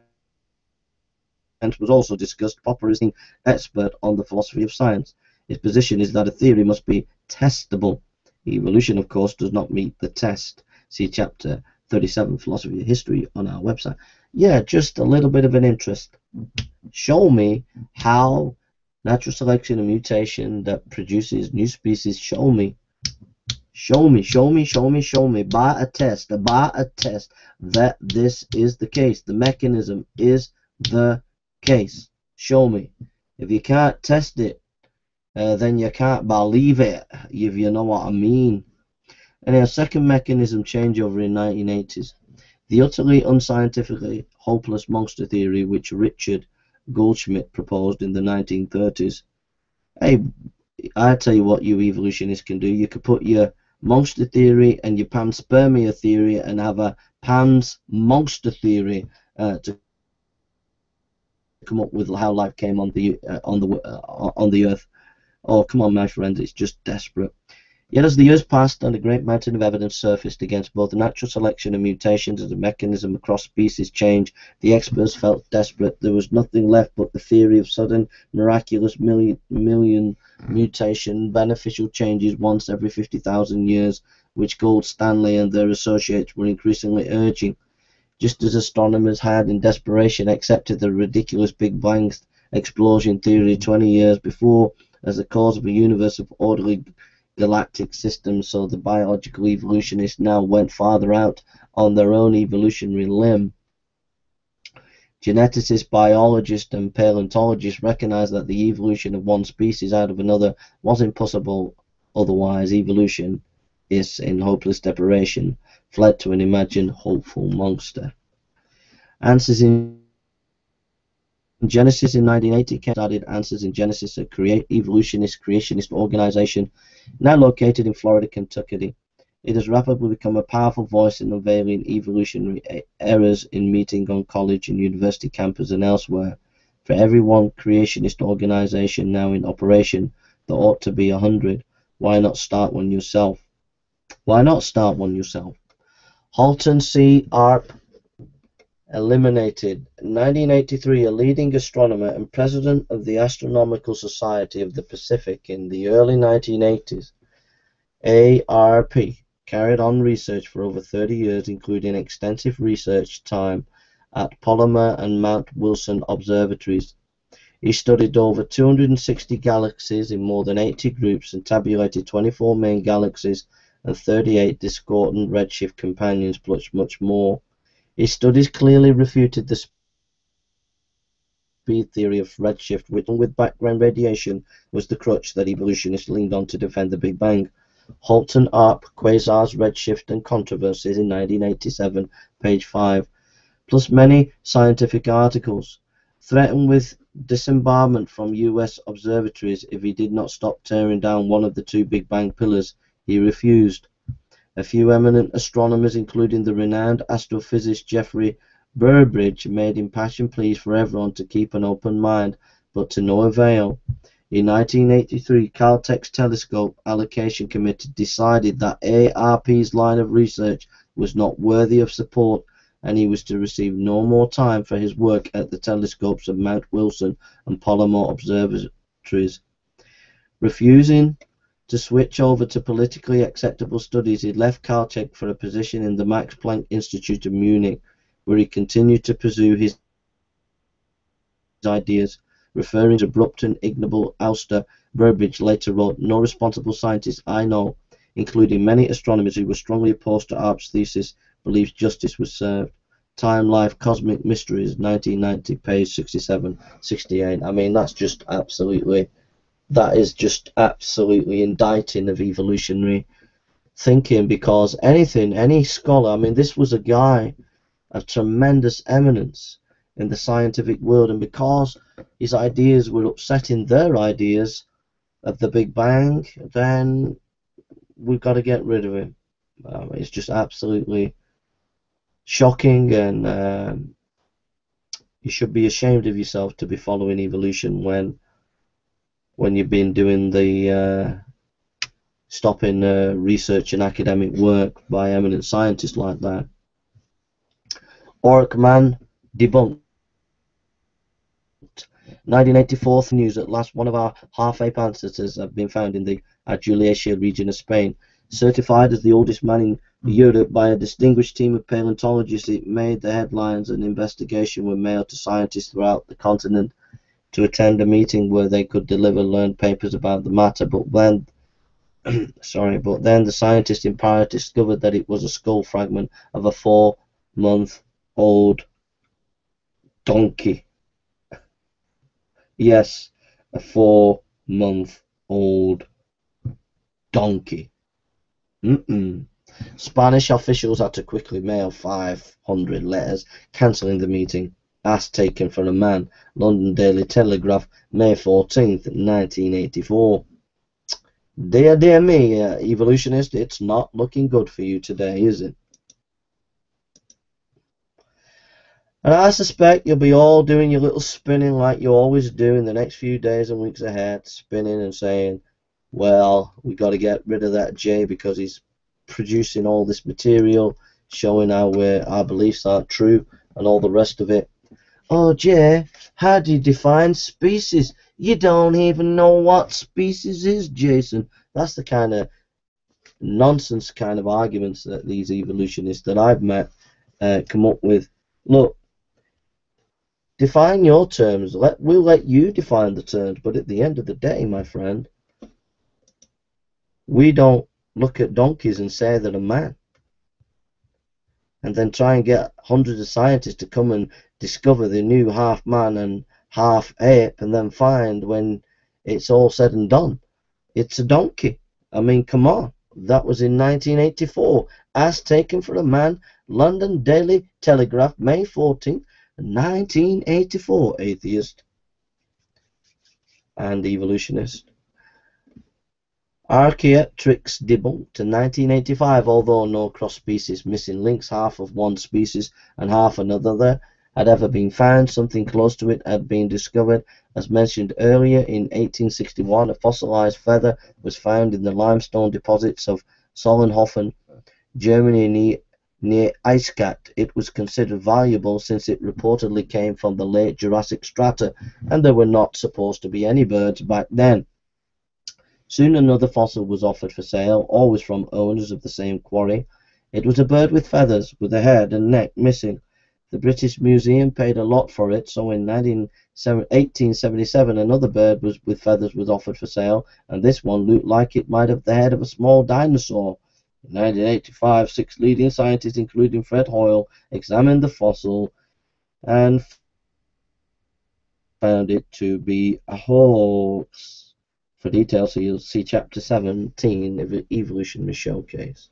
was also discussed. Popper is an expert on the philosophy of science. His position is that a theory must be testable. Evolution, of course, does not meet the test. See chapter 37, Philosophy of History, on our website. Yeah, just a little bit of an interest. Show me how natural selection and mutation that produces new species. Show me by a test that this is the case. The mechanism is the case. Show me. If you can't test it, then you can't believe it, if you know what I mean. And a second mechanism changeover in 1980s. The utterly unscientifically hopeless monster theory which Richard Goldschmidt proposed in the 1930s. Hey, I tell you what you evolutionists can do. You could put your monster theory and your panspermia theory and have a pans monster theory to come up with how life came on the earth. Oh, come on, my friends, it's just desperate. Yet as the years passed and a great mountain of evidence surfaced against both natural selection and mutations as a mechanism across species change, the experts felt desperate. There was nothing left but the theory of sudden, miraculous million mutation, beneficial changes once every 50,000 years, which Gould, Stanley and their associates were increasingly urging. Just as astronomers had, in desperation, accepted the ridiculous Big Bang explosion theory 20 years before as the cause of a universe of orderly galactic systems, so the biological evolutionists now went farther out on their own evolutionary limb. Geneticists, biologists and paleontologists recognized that the evolution of one species out of another was impossible otherwise. Evolution is in hopeless desperation fled to an imagined hopeful monster. Answers in Genesis in 1980 added Answers in Genesis, a creationist organization now located in Florida, Kentucky. It has rapidly become a powerful voice in unveiling evolutionary errors in meeting on college and university campus and elsewhere. For every one creationist organization now in operation, there ought to be 100. Why not start one yourself? Why not start one yourself? Halton C. Arp eliminated. In 1983, a leading astronomer and president of the Astronomical Society of the Pacific in the early 1980s, ARP, carried on research for over 30 years, including extensive research time at Palomar and Mount Wilson observatories. He studied over 260 galaxies in more than 80 groups and tabulated 24 main galaxies and 38 discordant redshift companions, plus much more. His studies clearly refuted the speed theory of redshift, which, with background radiation, was the crutch that evolutionists leaned on to defend the Big Bang. Halton Arp, Quasars, Redshift and Controversies in 1987, page 5, plus many scientific articles. Threatened with disbarment from U.S. observatories if he did not stop tearing down one of the two Big Bang pillars, he refused. A few eminent astronomers, including the renowned astrophysicist Geoffrey Burbidge, made impassioned pleas for everyone to keep an open mind, but to no avail. In 1983, Caltech's Telescope Allocation Committee decided that ARP's line of research was not worthy of support, and he was to receive no more time for his work at the telescopes of Mount Wilson and Palomar observatories. Refusing to switch over to politically acceptable studies, he left Caltech for a position in the Max Planck Institute of Munich, where he continued to pursue his ideas. Referring to abrupt and ignoble ouster, Burbidge later wrote, "No responsible scientist I know, including many astronomers who were strongly opposed to Arp's thesis, believes justice was served." Time, Life, Cosmic Mysteries, 1990, page 67, 68. I mean, that is just absolutely indicting of evolutionary thinking, because any scholar, I mean, this was a guy of tremendous eminence in the scientific world, and because his ideas were upsetting their ideas, of the Big Bang, then we've got to get rid of it. It's just absolutely shocking, and you should be ashamed of yourself to be following evolution when you've been doing the stopping research and academic work by eminent scientists like that. Orkman debunked. 1984 news at last, one of our half-ape ancestors have been found in the Argelia region of Spain. Certified as the oldest man in Europe by a distinguished team of paleontologists, it made the headlines. An investigation was mailed to scientists throughout the continent to attend a meeting where they could deliver learned papers about the matter. But then the scientists in Paris discovered that it was a skull fragment of a 4-month-old donkey. Yes, a 4-month-old donkey. Spanish officials had to quickly mail 500 letters cancelling the meeting. As taken from a man. London Daily Telegraph, May 14th, 1984. Dear me, evolutionist, it's not looking good for you today, is it? And I suspect you'll be all doing your little spinning like you always do in the next few days and weeks ahead, spinning and saying, well, we got to get rid of that Jay because he's producing all this material showing how our beliefs aren't true and all the rest of it. Oh, Jay, how do you define species? You don't even know what species is, Jason. That's the kind of nonsense kind of arguments that these evolutionists that I've met come up with. Look, define your terms. We'll let you define the terms, but at the end of the day, my friend, we don't look at donkeys and say they're a man, and then try and get hundreds of scientists to come and discover the new half man and half ape, and then find when it's all said and done, it's a donkey. I mean, come on. That was in 1984. As taken from a man, London Daily Telegraph, May 14th, 1984. Atheist and evolutionist. Archaeopteryx debunked in 1985, although no cross-species missing links, half of one species and half another, had ever been found. Something close to it had been discovered. As mentioned earlier, in 1861, a fossilized feather was found in the limestone deposits of Solnhofen, Germany, near Eichstätt. It was considered valuable since it reportedly came from the late Jurassic strata, and there were not supposed to be any birds back then. Soon another fossil was offered for sale, always from owners of the same quarry. It was a bird with feathers, with a head and neck missing. The British Museum paid a lot for it, so in 1877 another bird with feathers was offered for sale, and this one looked like it might have the head of a small dinosaur. In 1985, 6 leading scientists, including Fred Hoyle, examined the fossil and found it to be a hoax. For details, you'll see Chapter 17 of the Evolutionary Showcase.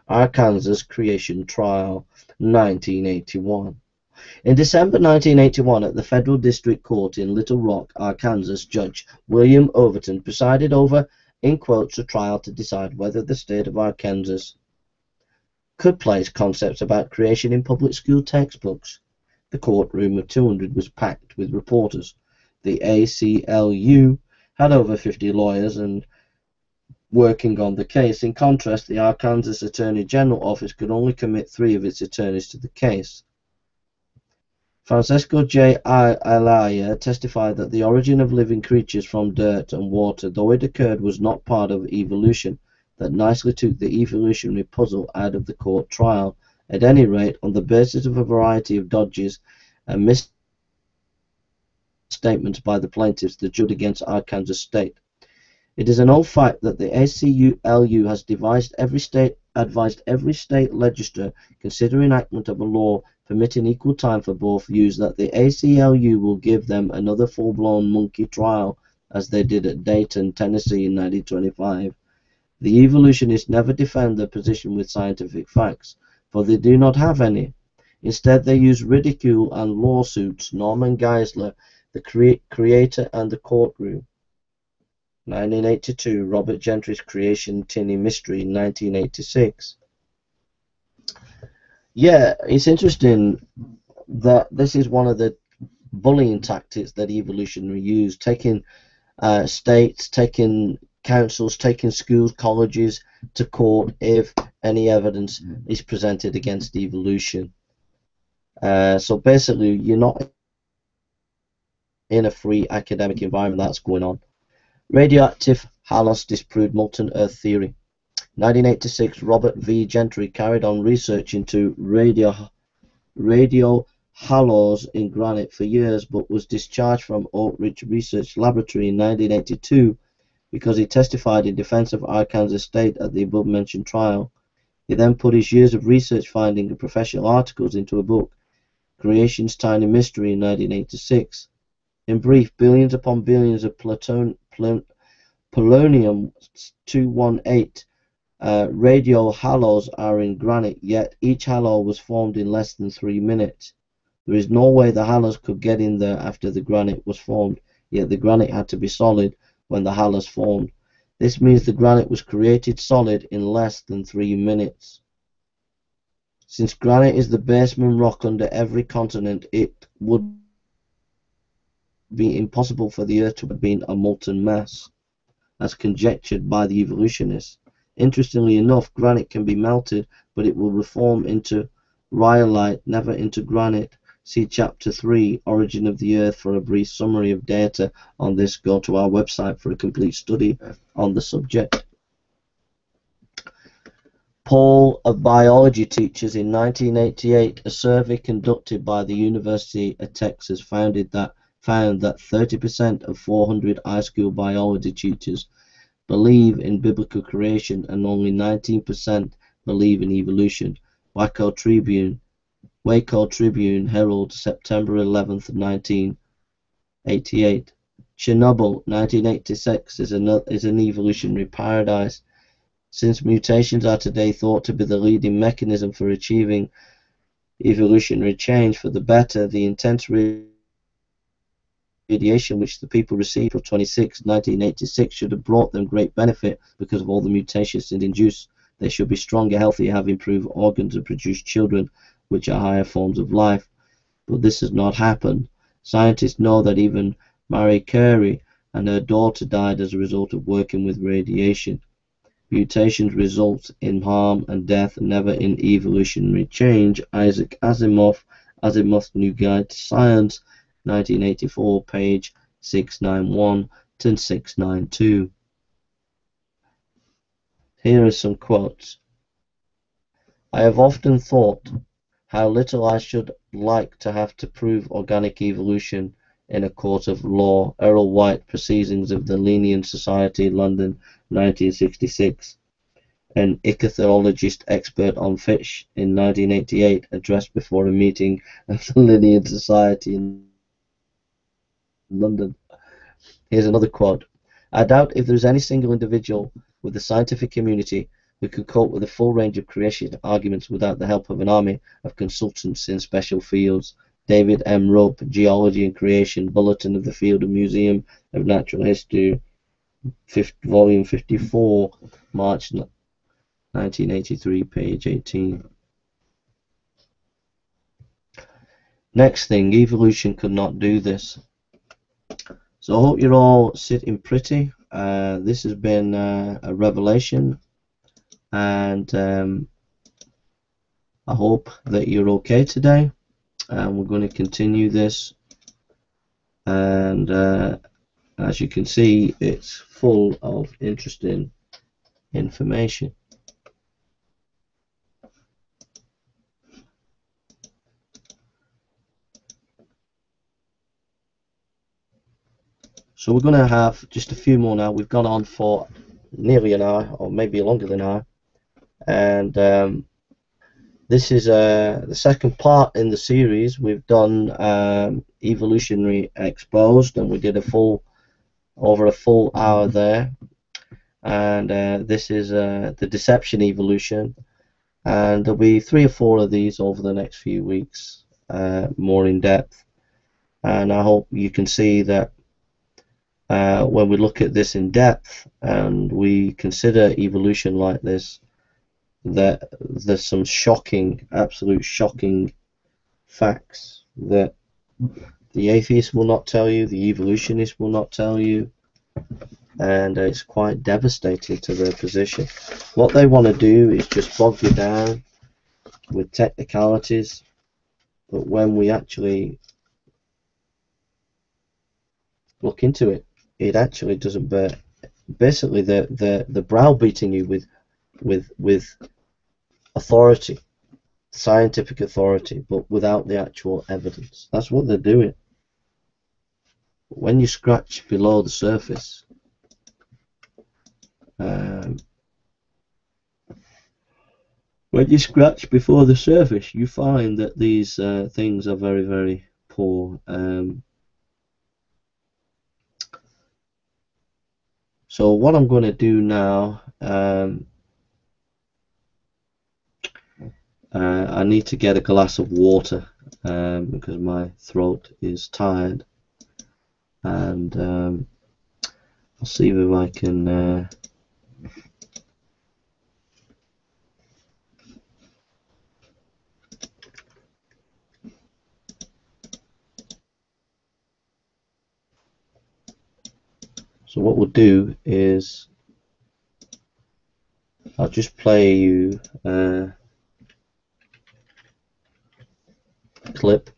Arkansas Creation Trial, 1981. In December 1981, at the Federal District Court in Little Rock, Arkansas, Judge William Overton presided over, in quotes, a trial to decide whether the state of Arkansas could place concepts about creation in public school textbooks. The courtroom of 200 was packed with reporters. The ACLU had over 50 lawyers and working on the case. In contrast, the Arkansas Attorney General Office could only commit 3 of its attorneys to the case. Francesco J. Ayala testified that the origin of living creatures from dirt and water, though it occurred, was not part of evolution. That nicely took the evolutionary puzzle out of the court trial. At any rate, on the basis of a variety of dodges and misstatements by the plaintiffs, the judge against Arkansas State. It is an old fact that the ACLU has advised every state legislature considering enactment of a law permitting equal time for both views that the ACLU will give them another full-blown monkey trial, as they did at Dayton, Tennessee in 1925. The evolutionists never defend their position with scientific facts, for they do not have any. Instead, they use ridicule and lawsuits. Norman Geisler, the creator and the courtroom. 1982, Robert Gentry's Creation Tiny Mystery, 1986. Yeah, it's interesting that this is one of the bullying tactics that evolutionary use, taking states, taking councils, taking schools, colleges to court if any evidence is presented against evolution. So basically, you're not in a free academic environment that's going on. Radioactive halos disproved molten earth theory. 1986, Robert V. Gentry carried on research into radio halos in granite for years, but was discharged from Oak Ridge Research Laboratory in 1982 because he testified in defense of Arkansas State at the above-mentioned trial. He then put his years of research finding and professional articles into a book, Creation's Tiny Mystery, in 1986. In brief, billions upon billions of polonium-218 radio halos are in granite, yet each halo was formed in less than 3 minutes. There is no way the halos could get in there after the granite was formed, yet the granite had to be solid when the halos formed. This means the granite was created solid in less than 3 minutes. Since granite is the basement rock under every continent, it would be impossible for the Earth to have been a molten mass, as conjectured by the evolutionists. Interestingly enough, granite can be melted, but it will reform into rhyolite, never into granite. See Chapter 3, Origin of the Earth, for a brief summary of data on this. Go to our website for a complete study on the subject. Poll of biology teachers in 1988, a survey conducted by the University of Texas found that 30% of 400 high school biology teachers believe in biblical creation and only 19% believe in evolution. Waco Tribune, Herald, September 11th, 1988. Chernobyl, 1986, is an evolutionary paradise. Since mutations are today thought to be the leading mechanism for achieving evolutionary change for the better, the intense radiation which the people received April 26, 1986 should have brought them great benefit because of all the mutations it induced. They should be stronger, healthier, have improved organs and produce children which are higher forms of life. But this has not happened. Scientists know that even Marie Curie and her daughter died as a result of working with radiation. Mutations result in harm and death, never in evolutionary change. Isaac Asimov, Asimov's New Guide to Science, 1984, page 691 to 692. Here are some quotes. I have often thought how little I should like to have to prove organic evolution in a court of law. Errol White, Proceedings of the Linnean Society, London, 1966. An ichthyologist expert on fish in 1988 addressed before a meeting of the Linnean Society in London. Here's another quote. I doubt if there is any single individual with the scientific community who could cope with a full range of creation arguments without the help of an army of consultants in special fields. David M. Rupp, Geology and Creation, Bulletin of the Field and Museum of Natural History, Volume 54, March 1983, page 18. Next thing, evolution could not do this. So I hope you're all sitting pretty. This has been a revelation, and I hope that you're okay today. We're going to continue this, and as you can see, it's full of interesting information. So we're going to have just a few more now. We've gone on for nearly an hour, or maybe longer than an hour, and this is the second part in the series. We've done Evolutionary Exposed, and we did over a full hour there, and this is the Deception Evolution, and there'll be 3 or 4 of these over the next few weeks, more in depth, and I hope you can see that when we look at this in depth and we consider evolution like this, that there's some shocking, absolute shocking facts that the atheist will not tell you, the evolutionist will not tell you, and it's quite devastating to their position. What they want to do is just bog you down with technicalities, but when we actually look into it, it actually doesn't bear. Basically, they're browbeating you with authority, scientific authority, but without the actual evidence. That's what they're doing. When you scratch below the surface, when you scratch before the surface, you find that these things are very, very poor. So what I'm going to do now, I need to get a glass of water because my throat is tired, and I'll see if I can so what we'll do is I'll just play you a clip.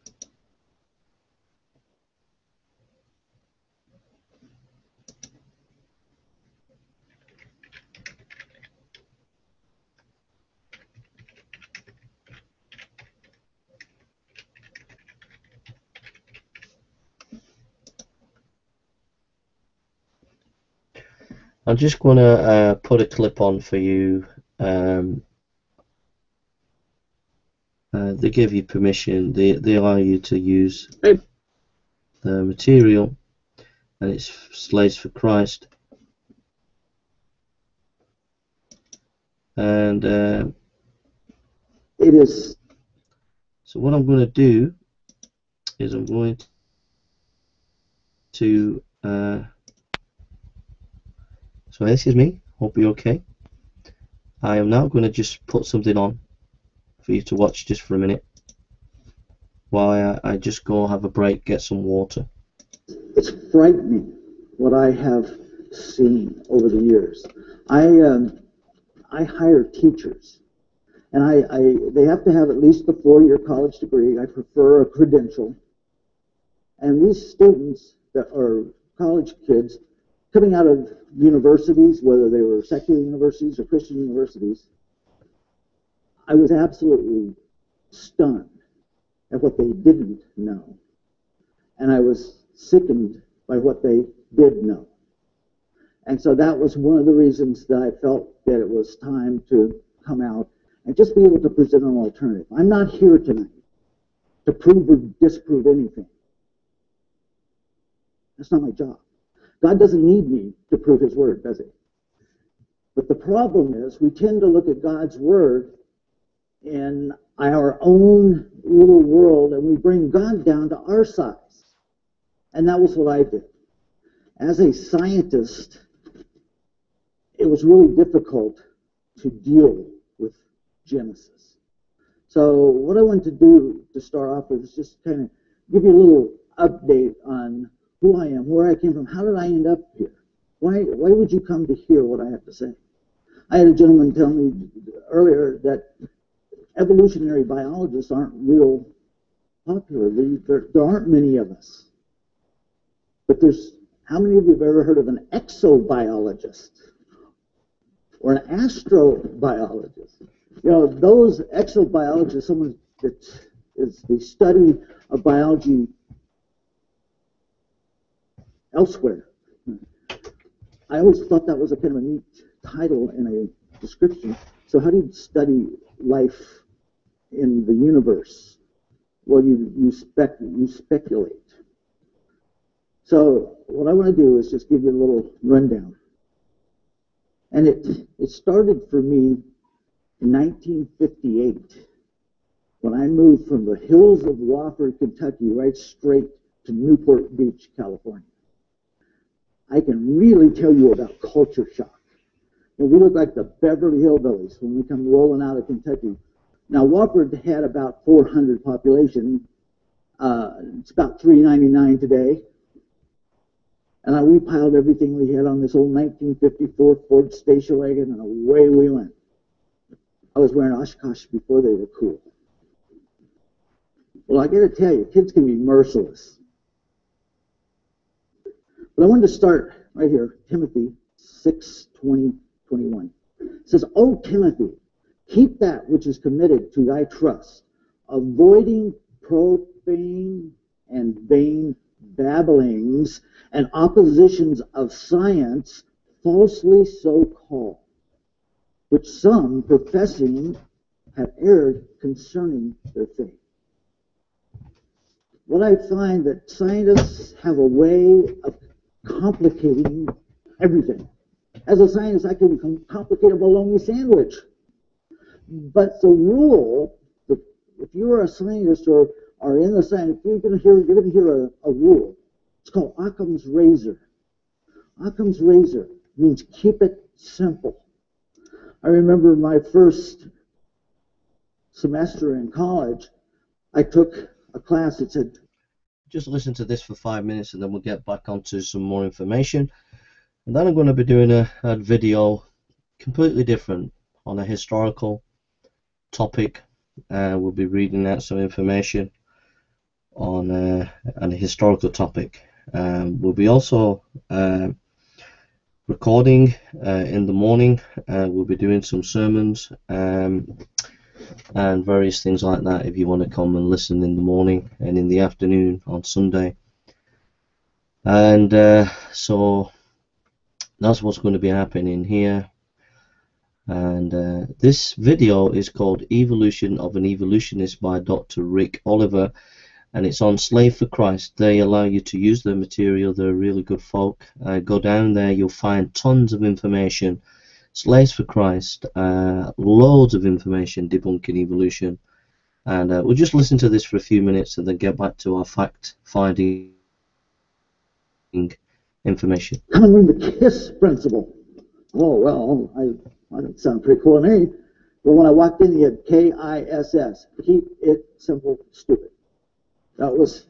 I'm just going to put a clip on for you. They give you permission, they allow you to use the material, and it's Slaves for Christ. And it is. So what I'm going to do is I'm going to so this is me, hope you're okay. I am now going to just put something on for you to watch just for a minute while I just go have a break, get some water. It's frightening what I have seen over the years. I hire teachers, and they have to have at least a 4-year college degree. I prefer a credential. And these students that are college kids coming out of universities, whether they were secular universities or Christian universities, I was absolutely stunned at what they didn't know. And I was sickened by what they did know. And so that was one of the reasons that I felt that it was time to come out and just be able to present an alternative. I'm not here tonight to prove or disprove anything. That's not my job. God doesn't need me to prove his word, does he? But the problem is we tend to look at God's word in our own little world, and we bring God down to our size. And that was what I did. As a scientist, it was really difficult to deal with Genesis. So what I wanted to do to start off with is just kind of give you a little update on who I am, where I came from, how did I end up here? Why would you come to hear what I have to say? I had a gentleman tell me earlier that evolutionary biologists aren't real popular. There aren't many of us. But how many of you have ever heard of an exobiologist or an astrobiologist? You know, those exobiologists, someone that is the study of biology elsewhere. I always thought that was a kind of a neat title and a description. So how do you study life in the universe? Well, you speculate. So what I want to do is just give you a little rundown. And it started for me in 1958 when I moved from the hills of Wofford, Kentucky, right straight to Newport Beach, California. I can really tell you about culture shock. And we look like the Beverly Hillbillies when we come rolling out of Kentucky. Now, Wofford had about 400 population. It's about 399 today. And we piled everything we had on this old 1954 Ford station wagon, and away we went. I was wearing Oshkosh before they were cool. Well, I got to tell you, kids can be merciless. But I wanted to start right here, Timothy 6:20-21. It says, O Timothy, keep that which is committed to thy trust, avoiding profane and vain babblings and oppositions of science, falsely so called, which some professing have erred concerning their faith. What I find that scientists have a way of complicating everything. As a scientist, I can complicate a bologna sandwich. But the rule, if you are a scientist or are in the science, you're going to hear a rule. It's called Occam's razor. Occam's razor means keep it simple. I remember my first semester in college, I took a class that said, just listen to this for 5 minutes and then we'll get back onto some more information. And then I'm going to be doing a video completely different on a historical topic. We'll be reading out some information on a historical topic. We'll be also recording in the morning. We'll be doing some sermons and various things like that if you want to come and listen in the morning and in the afternoon on Sunday. And so that's what's going to be happening here. And this video is called Evolution of an Evolutionist by Dr. Rick Oliver, and it's on Slave for Christ. They allow you to use their material. They're really good folk. Go down there, you'll find tons of information. Slaves for Christ, loads of information debunking evolution. And we'll just listen to this for a few minutes and then get back to our fact-finding information. Coming with the KISS principle. Oh, well, that sounds pretty cool to me. But when I walked in, you had KISS. Keep it simple, stupid. That was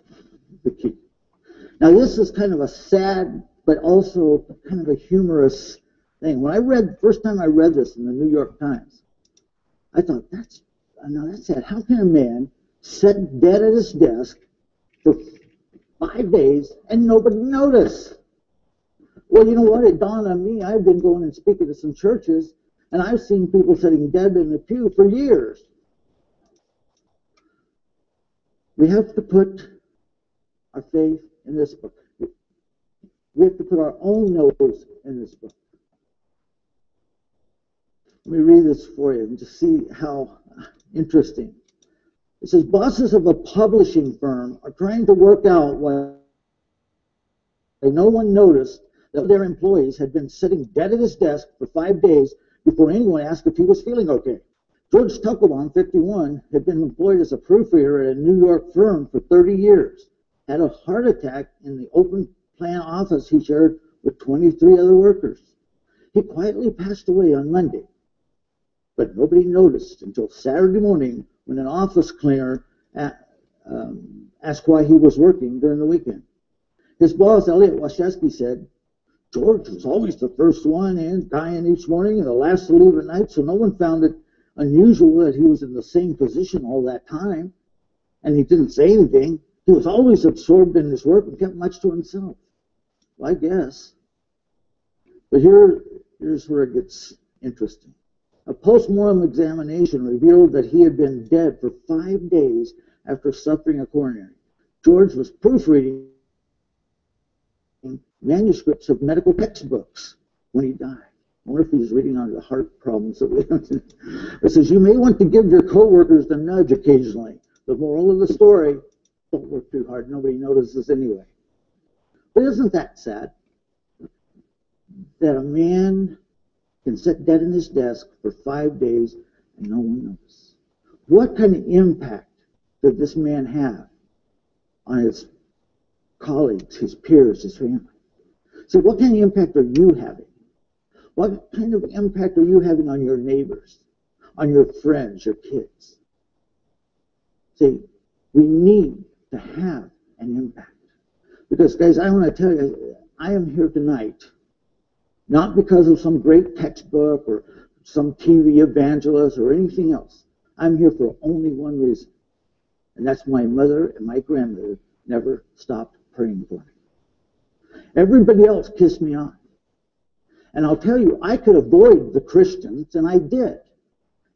the key. Now, this is kind of a sad, but also kind of a humorous thing. When I read, first time I read this in the New York Times, I thought, that's sad. How can a man sit dead at his desk for 5 days and nobody notice? Well, you know what? It dawned on me. I've been going and speaking to some churches, and I've seen people sitting dead in the pew for years. We have to put our faith in this book. We have to put our own nose in this book. Let me read this for you and just see how interesting. It says, bosses of a publishing firm are trying to work out why no one noticed that their employees had been sitting dead at his desk for 5 days before anyone asked if he was feeling okay. George Tuckelbaum, 51, had been employed as a proofreader at a New York firm for 30 years, had a heart attack in the open plan office he shared with 23 other workers. He quietly passed away on Monday, but nobody noticed until Saturday morning when an office cleaner asked why he was working during the weekend. His boss, Elliot Washewski, said, George was always the first one in, dying each morning and the last to leave at night, so no one found it unusual that he was in the same position all that time. And he didn't say anything. He was always absorbed in his work and kept much to himself. Well, I guess. But here's where it gets interesting. A post-mortem examination revealed that he had been dead for 5 days after suffering a coronary. George was proofreading manuscripts of medical textbooks when he died. I wonder if he's reading on the heart problems that we have. It says, you may want to give your coworkers the nudge occasionally. The moral of the story, don't work too hard. Nobody notices anyway. But isn't that sad? That a man can sit dead in his desk for 5 days and no one knows. What kind of impact did this man have on his colleagues, his peers, his family? So what kind of impact are you having? What kind of impact are you having on your neighbors, on your friends, your kids? See, we need to have an impact. Because, guys, I want to tell you, I am here tonight not because of some great textbook or some TV evangelist or anything else. I'm here for only one reason, and that's my mother and my grandmother never stopped praying for me. Everybody else kissed me on. And I'll tell you, I could avoid the Christians, and I did.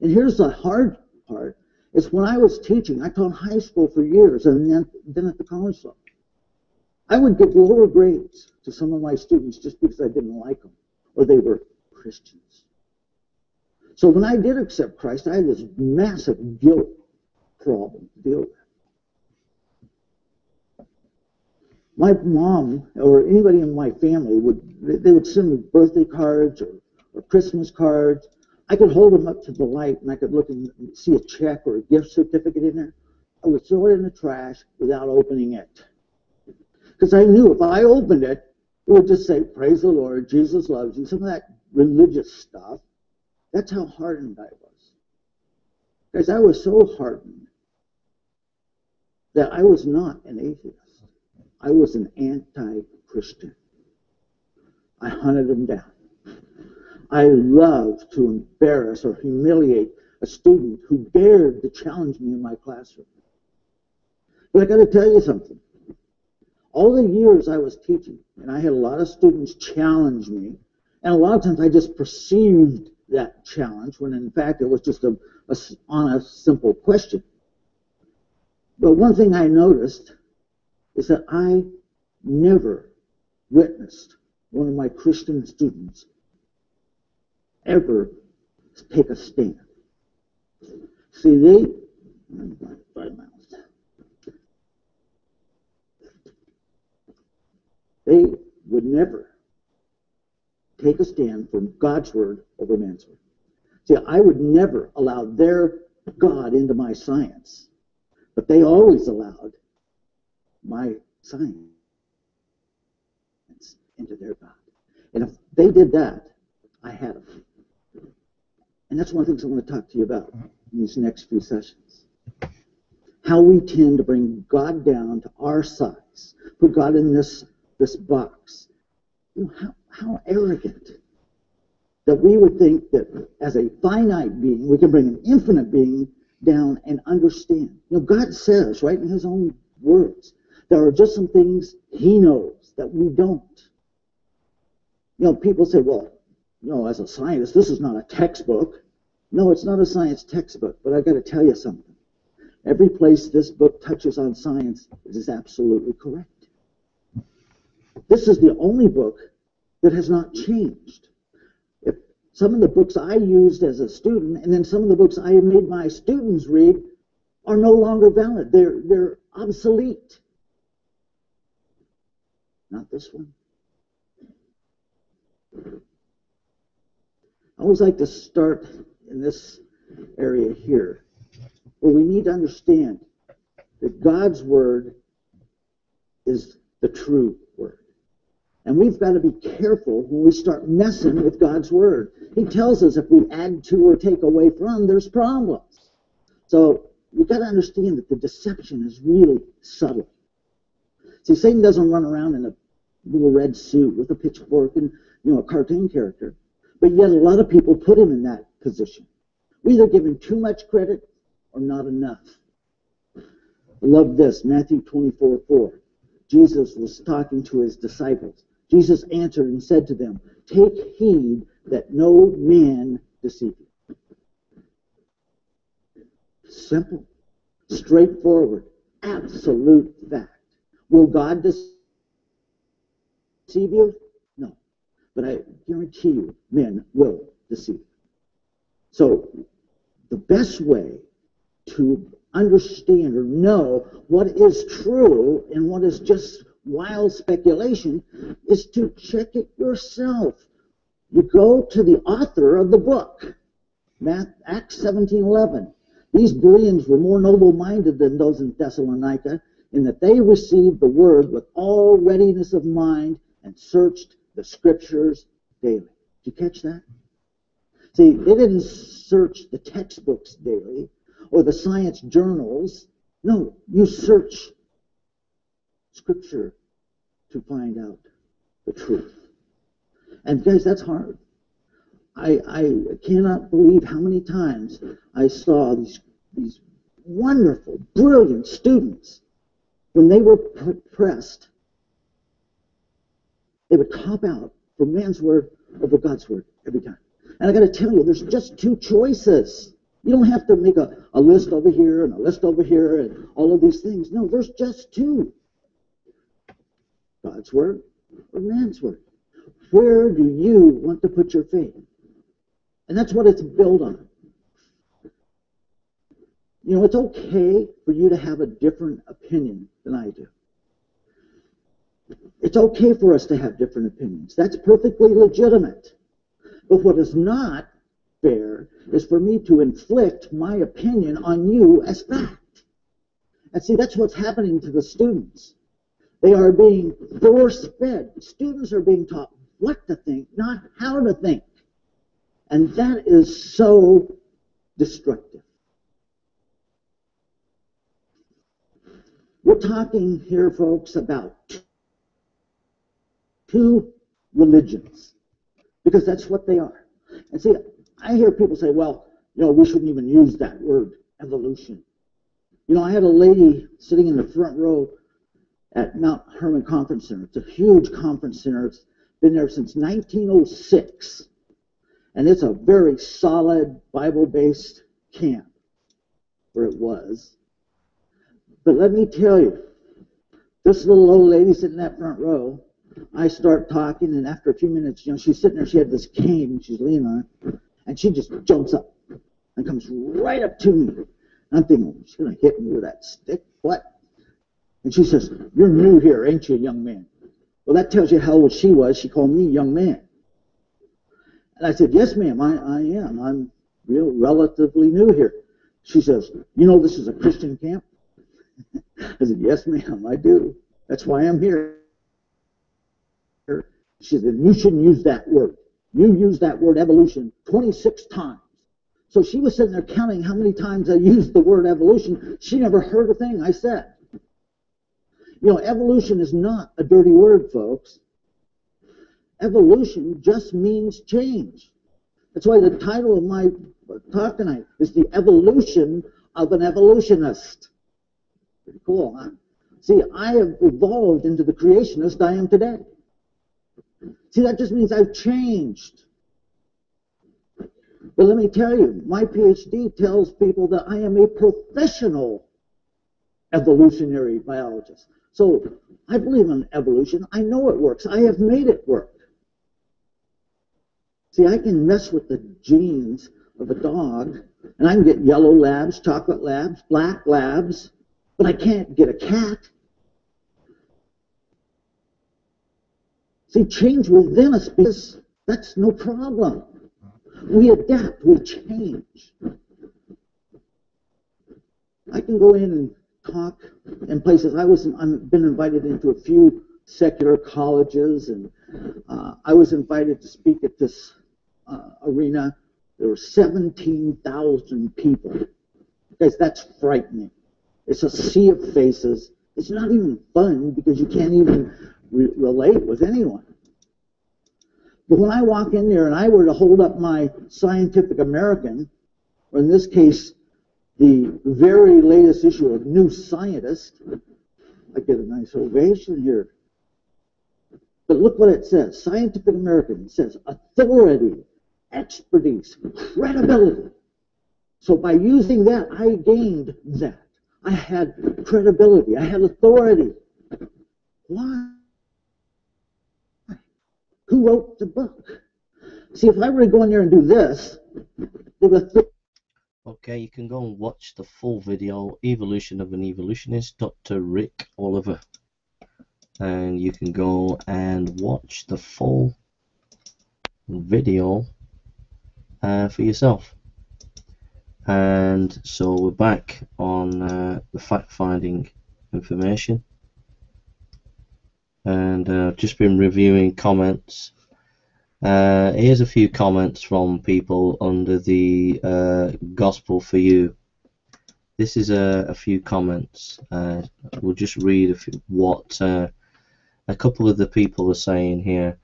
And here's the hard part. It's when I was teaching, I taught high school for years, and then at the college level. I would give lower grades to some of my students just because I didn't like them, or they were Christians. So when I did accept Christ, I had this massive guilt problem to deal with. My mom or anybody in my family would send me birthday cards or Christmas cards. I could hold them up to the light and I could look and see a check or a gift certificate in there. I would throw it in the trash without opening it. Because I knew if I opened it, it would just say, praise the Lord, Jesus loves you, some of that religious stuff. That's how hardened I was. Guys, I was so hardened that I was not an atheist. I was an anti-Christian. I hunted them down. I loved to embarrass or humiliate a student who dared to challenge me in my classroom. But I got to tell you something. All the years I was teaching, and I had a lot of students challenge me, and a lot of times I just perceived that challenge when in fact it was just a honest, simple question. But one thing I noticed is that I never witnessed one of my Christian students ever take a stand. See, they would never take a stand for God's word over man's word. See, I would never allow their God into my science, but they always allowed my science into their God. And if they did that, I had them. And that's one of the things I want to talk to you about in these next few sessions. How we tend to bring God down to our size, put God in this box. You know, how arrogant that we would think that as a finite being, we can bring an infinite being down and understand. You know, God says, right in his own words, there are just some things he knows that we don't. You know, people say, well, you know, as a scientist, this is not a textbook. No, it's not a science textbook, but I've got to tell you something. Every place this book touches on science, it is absolutely correct. This is the only book that has not changed. If some of the books I used as a student and then some of the books I made my students read are no longer valid. They're obsolete. Not this one. I always like to start in this area here, where we need to understand that God's word is the true word. And we've got to be careful when we start messing with God's word. He tells us if we add to or take away from, there's problems. So we've got to understand that the deception is really subtle. See, Satan doesn't run around in a little red suit with a pitchfork and, you know, a cartoon character. But yet a lot of people put him in that position. We either give him too much credit or not enough. I love this, Matthew 24:4. Jesus was talking to his disciples. Jesus answered and said to them, take heed that no man deceive you. Simple, straightforward, absolute fact. Will God deceive you? No. But I guarantee you, men will deceive. So the best way to understand or know what is true and what is just wild speculation is to check it yourself. You go to the author of the book, Acts 17:11. These Bereans were more noble-minded than those in Thessalonica, in that they received the word with all readiness of mind and searched the scriptures daily. Did you catch that? See, they didn't search the textbooks daily or the science journals. No, you search scripture to find out the truth. And guys, that's hard. I cannot believe how many times I saw these wonderful, brilliant students, when they were pressed, they would cop out for man's word over God's word every time. And I got to tell you, there's just two choices. You don't have to make a list over here and a list over here and all of these things. No, there's just two. God's word or man's word. Where do you want to put your faith? And that's what it's built on. You know, it's okay for you to have a different opinion than I do. It's okay for us to have different opinions. That's perfectly legitimate. But what is not fair is for me to inflict my opinion on you as fact. And see, that's what's happening to the students. They are being force-fed. Students are being taught what to think, not how to think. And that is so destructive. We're talking here, folks, about two religions, because that's what they are. And see, I hear people say, well, you know, we shouldn't even use that word, evolution. You know, I had a lady sitting in the front row at Mount Hermon Conference Center. It's a huge conference center. It's been there since 1906. And it's a very solid Bible-based camp, where it was. But let me tell you, this little old lady sitting in that front row, I start talking, and after a few minutes, you know, she's sitting there, she had this cane, and she's leaning on it, and she just jumps up and comes right up to me. And I'm thinking, she's going to hit me with that stick, what? And she says, you're new here, ain't you, young man? Well, that tells you how old she was. She called me young man. And I said, yes, ma'am, I am. I'm relatively new here. She says, you know this is a Christian camp? I said, yes, ma'am, I do. That's why I'm here. She said, you shouldn't use that word. You used that word evolution 26 times. So she was sitting there counting how many times I used the word evolution. She never heard a thing I said. You know, evolution is not a dirty word, folks. Evolution just means change. That's why the title of my talk tonight is The Evolution of an Evolutionist. Pretty cool, huh? See, I have evolved into the creationist I am today. See, that just means I've changed. But let me tell you, my PhD tells people that I am a professional evolutionary biologist. So I believe in evolution. I know it works. I have made it work. See, I can mess with the genes of a dog, and I can get yellow labs, chocolate labs, black labs, but I can't get a cat. See, change within us, because that's no problem. We adapt, we change. I can go in and talk in places. I've been invited into a few secular colleges, and I was invited to speak at this arena. There were 17,000 people. Guys, that's frightening. It's a sea of faces. It's not even fun because you can't even relate with anyone. But when I walk in there and I were to hold up my Scientific American, or in this case, the very latest issue of New Scientist, I get a nice ovation here. But look what it says. Scientific American. It says authority, expertise, credibility. So by using that, I gained that. I had credibility. I had authority. Why? Who wrote the book? See, if I were to go in there and do this, they would think. Okay, you can go and watch the full video, Evolution of an Evolutionist, Dr. Rick Oliver. And you can go and watch the full video for yourself. And so we're back on the fact-finding information. and just been reviewing comments. Here's a few comments from people under the Gospel for You. This is a few comments. We'll just read what a couple of the people are saying here.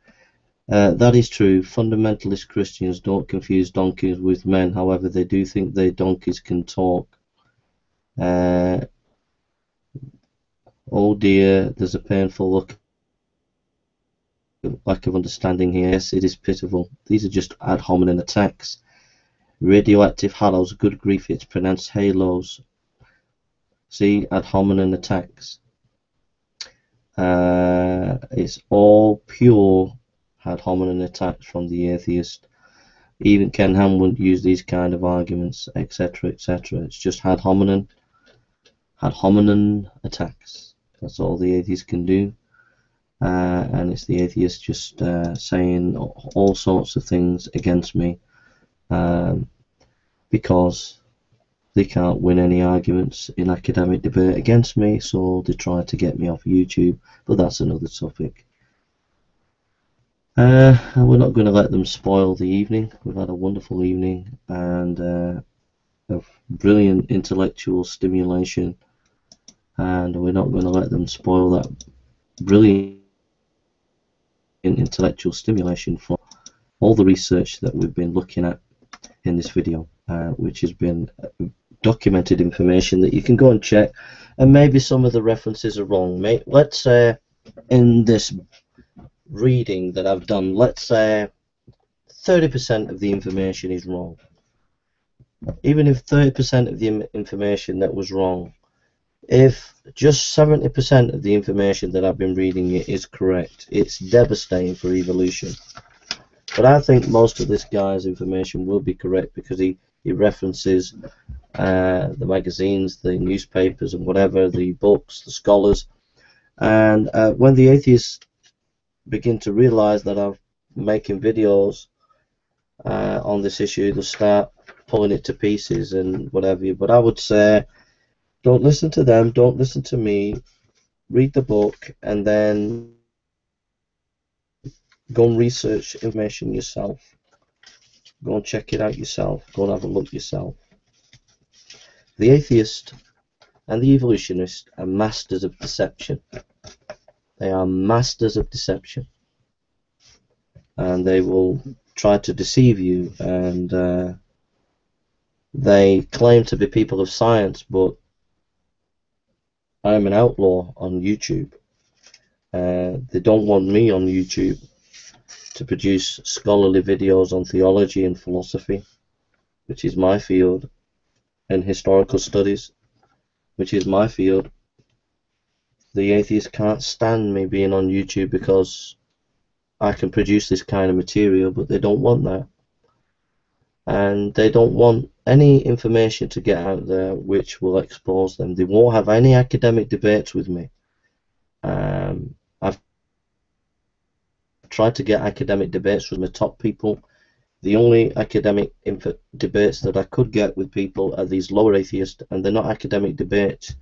That is true. Fundamentalist Christians don't confuse donkeys with men. However, they do think their donkeys can talk. Oh dear, there's a painful lack of understanding here. Yes, it is pitiful. These are just ad hominem attacks. Radioactive halos, good grief, it's pronounced halos. See, ad hominem attacks. It's all pure ad hominem attacks from the atheist. Even Ken Ham wouldn't use these kind of arguments, etc., etc. It's just ad hominem attacks. That's all the atheist can do. And it's the atheist just saying all sorts of things against me because they can't win any arguments in academic debate against me, so they try to get me off YouTube, but that's another topic. We're not going to let them spoil the evening. We've had a wonderful evening and of brilliant intellectual stimulation, and we're not going to let them spoil that brilliant intellectual stimulation for all the research that we've been looking at in this video, which has been documented information that you can go and check, and maybe some of the references are wrong. Let's say in this reading that I've done, let's say 30% of the information is wrong. Even if 30% of the information that was wrong, if just 70% of the information that I've been reading is correct, it's devastating for evolution. But I think most of this guy's information will be correct because he references the magazines, the newspapers and whatever, the books, the scholars. And when the atheists begin to realize that I'm making videos on this issue, they'll start pulling it to pieces and whatever. But I would say, don't listen to them, don't listen to me, read the book, and then go and research information yourself. Go and check it out yourself, go and have a look yourself. The atheist and the evolutionist are masters of deception. They are masters of deception. And they will try to deceive you, and they claim to be people of science, but I'm an outlaw on YouTube. They don't want me on YouTube to produce scholarly videos on theology and philosophy, which is my field, and historical studies, which is my field. The atheists can't stand me being on YouTube because I can produce this kind of material, but they don't want that. And they don't want any information to get out there which will expose them. They won't have any academic debates with me. I've tried to get academic debates with the top people. The only academic debates that I could get with people are these lower atheists, and they're not academic debates.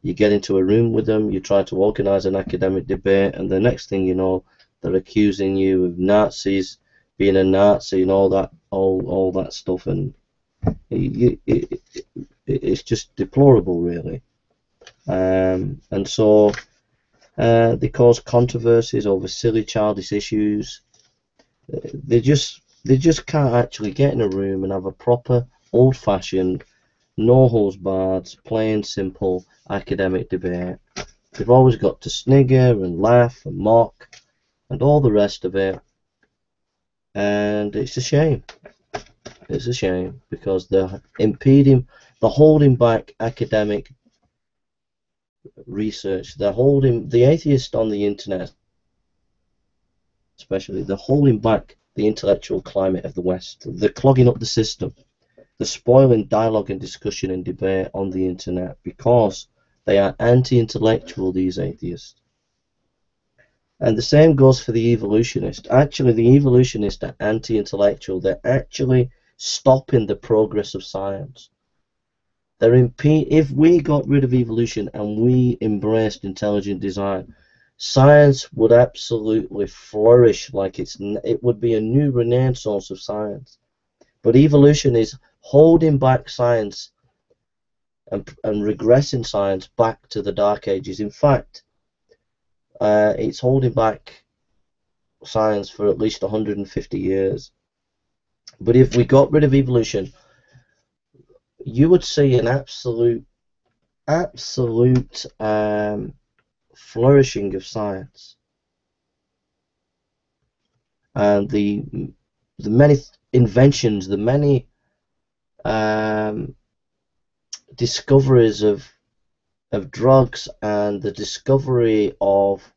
You get into a room with them, you try to organize an academic debate, and the next thing you know, they're accusing you of Nazis, being a Nazi, and all that stuff, and it's just deplorable, really. And so they cause controversies over silly, childish issues. They just can't actually get in a room and have a proper, old-fashioned, no-holds-barred, plain, simple academic debate. They've always got to snigger and laugh and mock and all the rest of it, and it's a shame. It's a shame because they're impeding, they're holding back academic research. They're holding the atheists on the internet, especially. They're holding back the intellectual climate of the West. They're clogging up the system. They're spoiling dialogue and discussion and debate on the internet because they are anti-intellectual, these atheists. And the same goes for the evolutionist. Actually, the evolutionists are anti-intellectual. They're actually stopping the progress of science. If we got rid of evolution and we embraced intelligent design, science would absolutely flourish, like it would be a new renaissance of science. But evolution is holding back science and regressing science back to the Dark Ages. In fact, it's holding back science for at least 150 years. But if we got rid of evolution, you would see an absolute flourishing of science, and the many inventions, the many discoveries of drugs, and the discovery of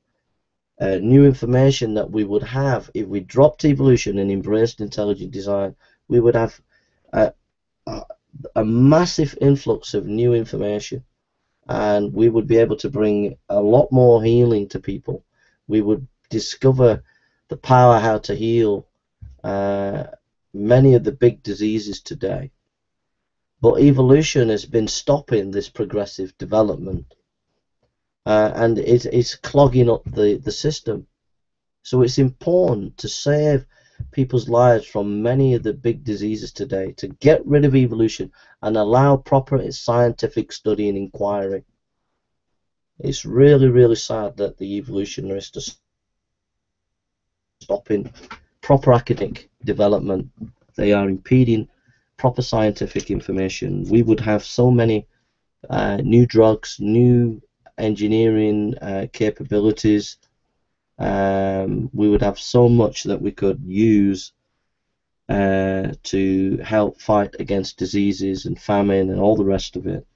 new information that we would have if we dropped evolution and embraced intelligent design. We would have a massive influx of new information, and we would be able to bring a lot more healing to people. We would discover the power how to heal many of the big diseases today. But evolution has been stopping this progressive development, and it's clogging up the system. So it's important to save people's lives from many of the big diseases today, to get rid of evolution and allow proper scientific study and inquiry. It's really, really sad that the evolutionists are stopping proper academic development. They are impeding proper scientific information. We would have so many new drugs, new engineering capabilities. We would have so much that we could use to help fight against diseases and famine and all the rest of it.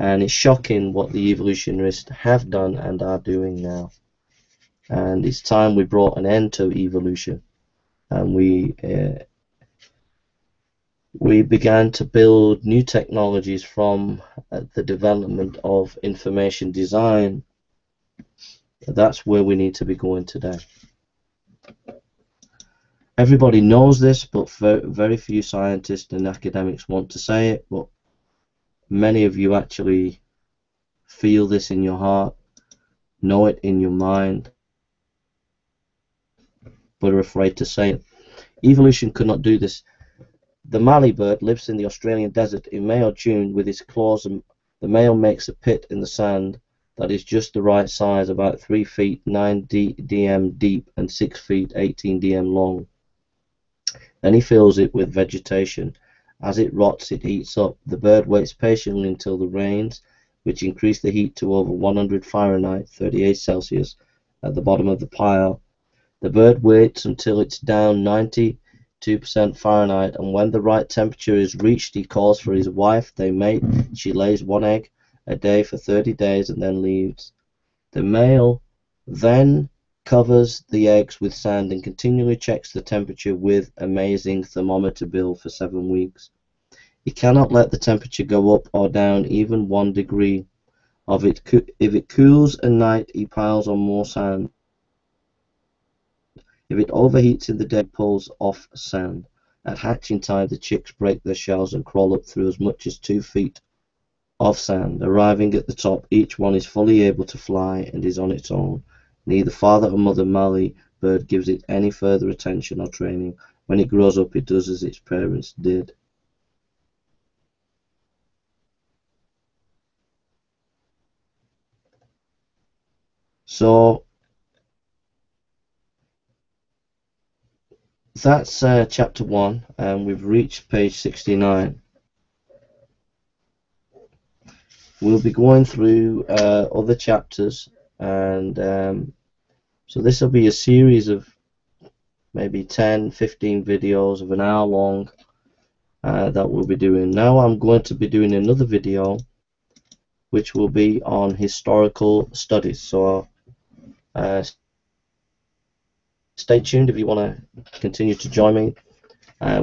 And it's shocking what the evolutionists have done and are doing now. And it's time we brought an end to evolution, and we began to build new technologies from the development of information design. That's where we need to be going today. Everybody knows this, but very few scientists and academics want to say it, but many of you actually feel this in your heart, know it in your mind, but are afraid to say it. Evolution could not do this. The mallee bird lives in the Australian desert. In May or June, with its claws, the male makes a pit in the sand that is just the right size, about 3 feet 9 dm deep and 6 feet 18 dm long. Then he fills it with vegetation. As it rots, it heats up. The bird waits patiently until the rains, which increase the heat to over 100 Fahrenheit, 38 Celsius, at the bottom of the pile. The bird waits until it's down 92% Fahrenheit, and when the right temperature is reached, he calls for his wife. They mate. She lays 1 egg a day for 30 days and then leaves. The male then covers the eggs with sand and continually checks the temperature with amazing thermometer bill for 7 weeks. He cannot let the temperature go up or down even 1 degree. If it cools at night, he piles on more sand. If it overheats in the day, he pulls off sand. At hatching time, the chicks break their shells and crawl up through as much as 2 feet of sand. Arriving at the top, each one is fully able to fly and is on its own. Neither father or mother mallee bird gives it any further attention or training. When it grows up, it does as its parents did. So that's chapter 1, and we've reached page 69. We'll be going through other chapters, and so this will be a series of maybe 10-15 videos of an hour long that we'll be doing. Now I'm going to be doing another video which will be on historical studies, so stay tuned if you want to continue to join me.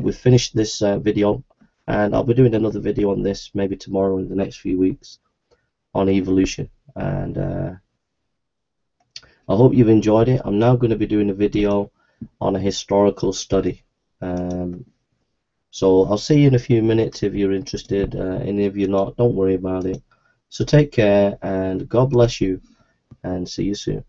We've finished this video, and I'll be doing another video on this maybe tomorrow in the next few weeks on evolution, and I hope you've enjoyed it. I'm now going to be doing a video on a historical study, so I'll see you in a few minutes if you're interested, and if you're not, don't worry about it. So take care, and God bless you, and see you soon.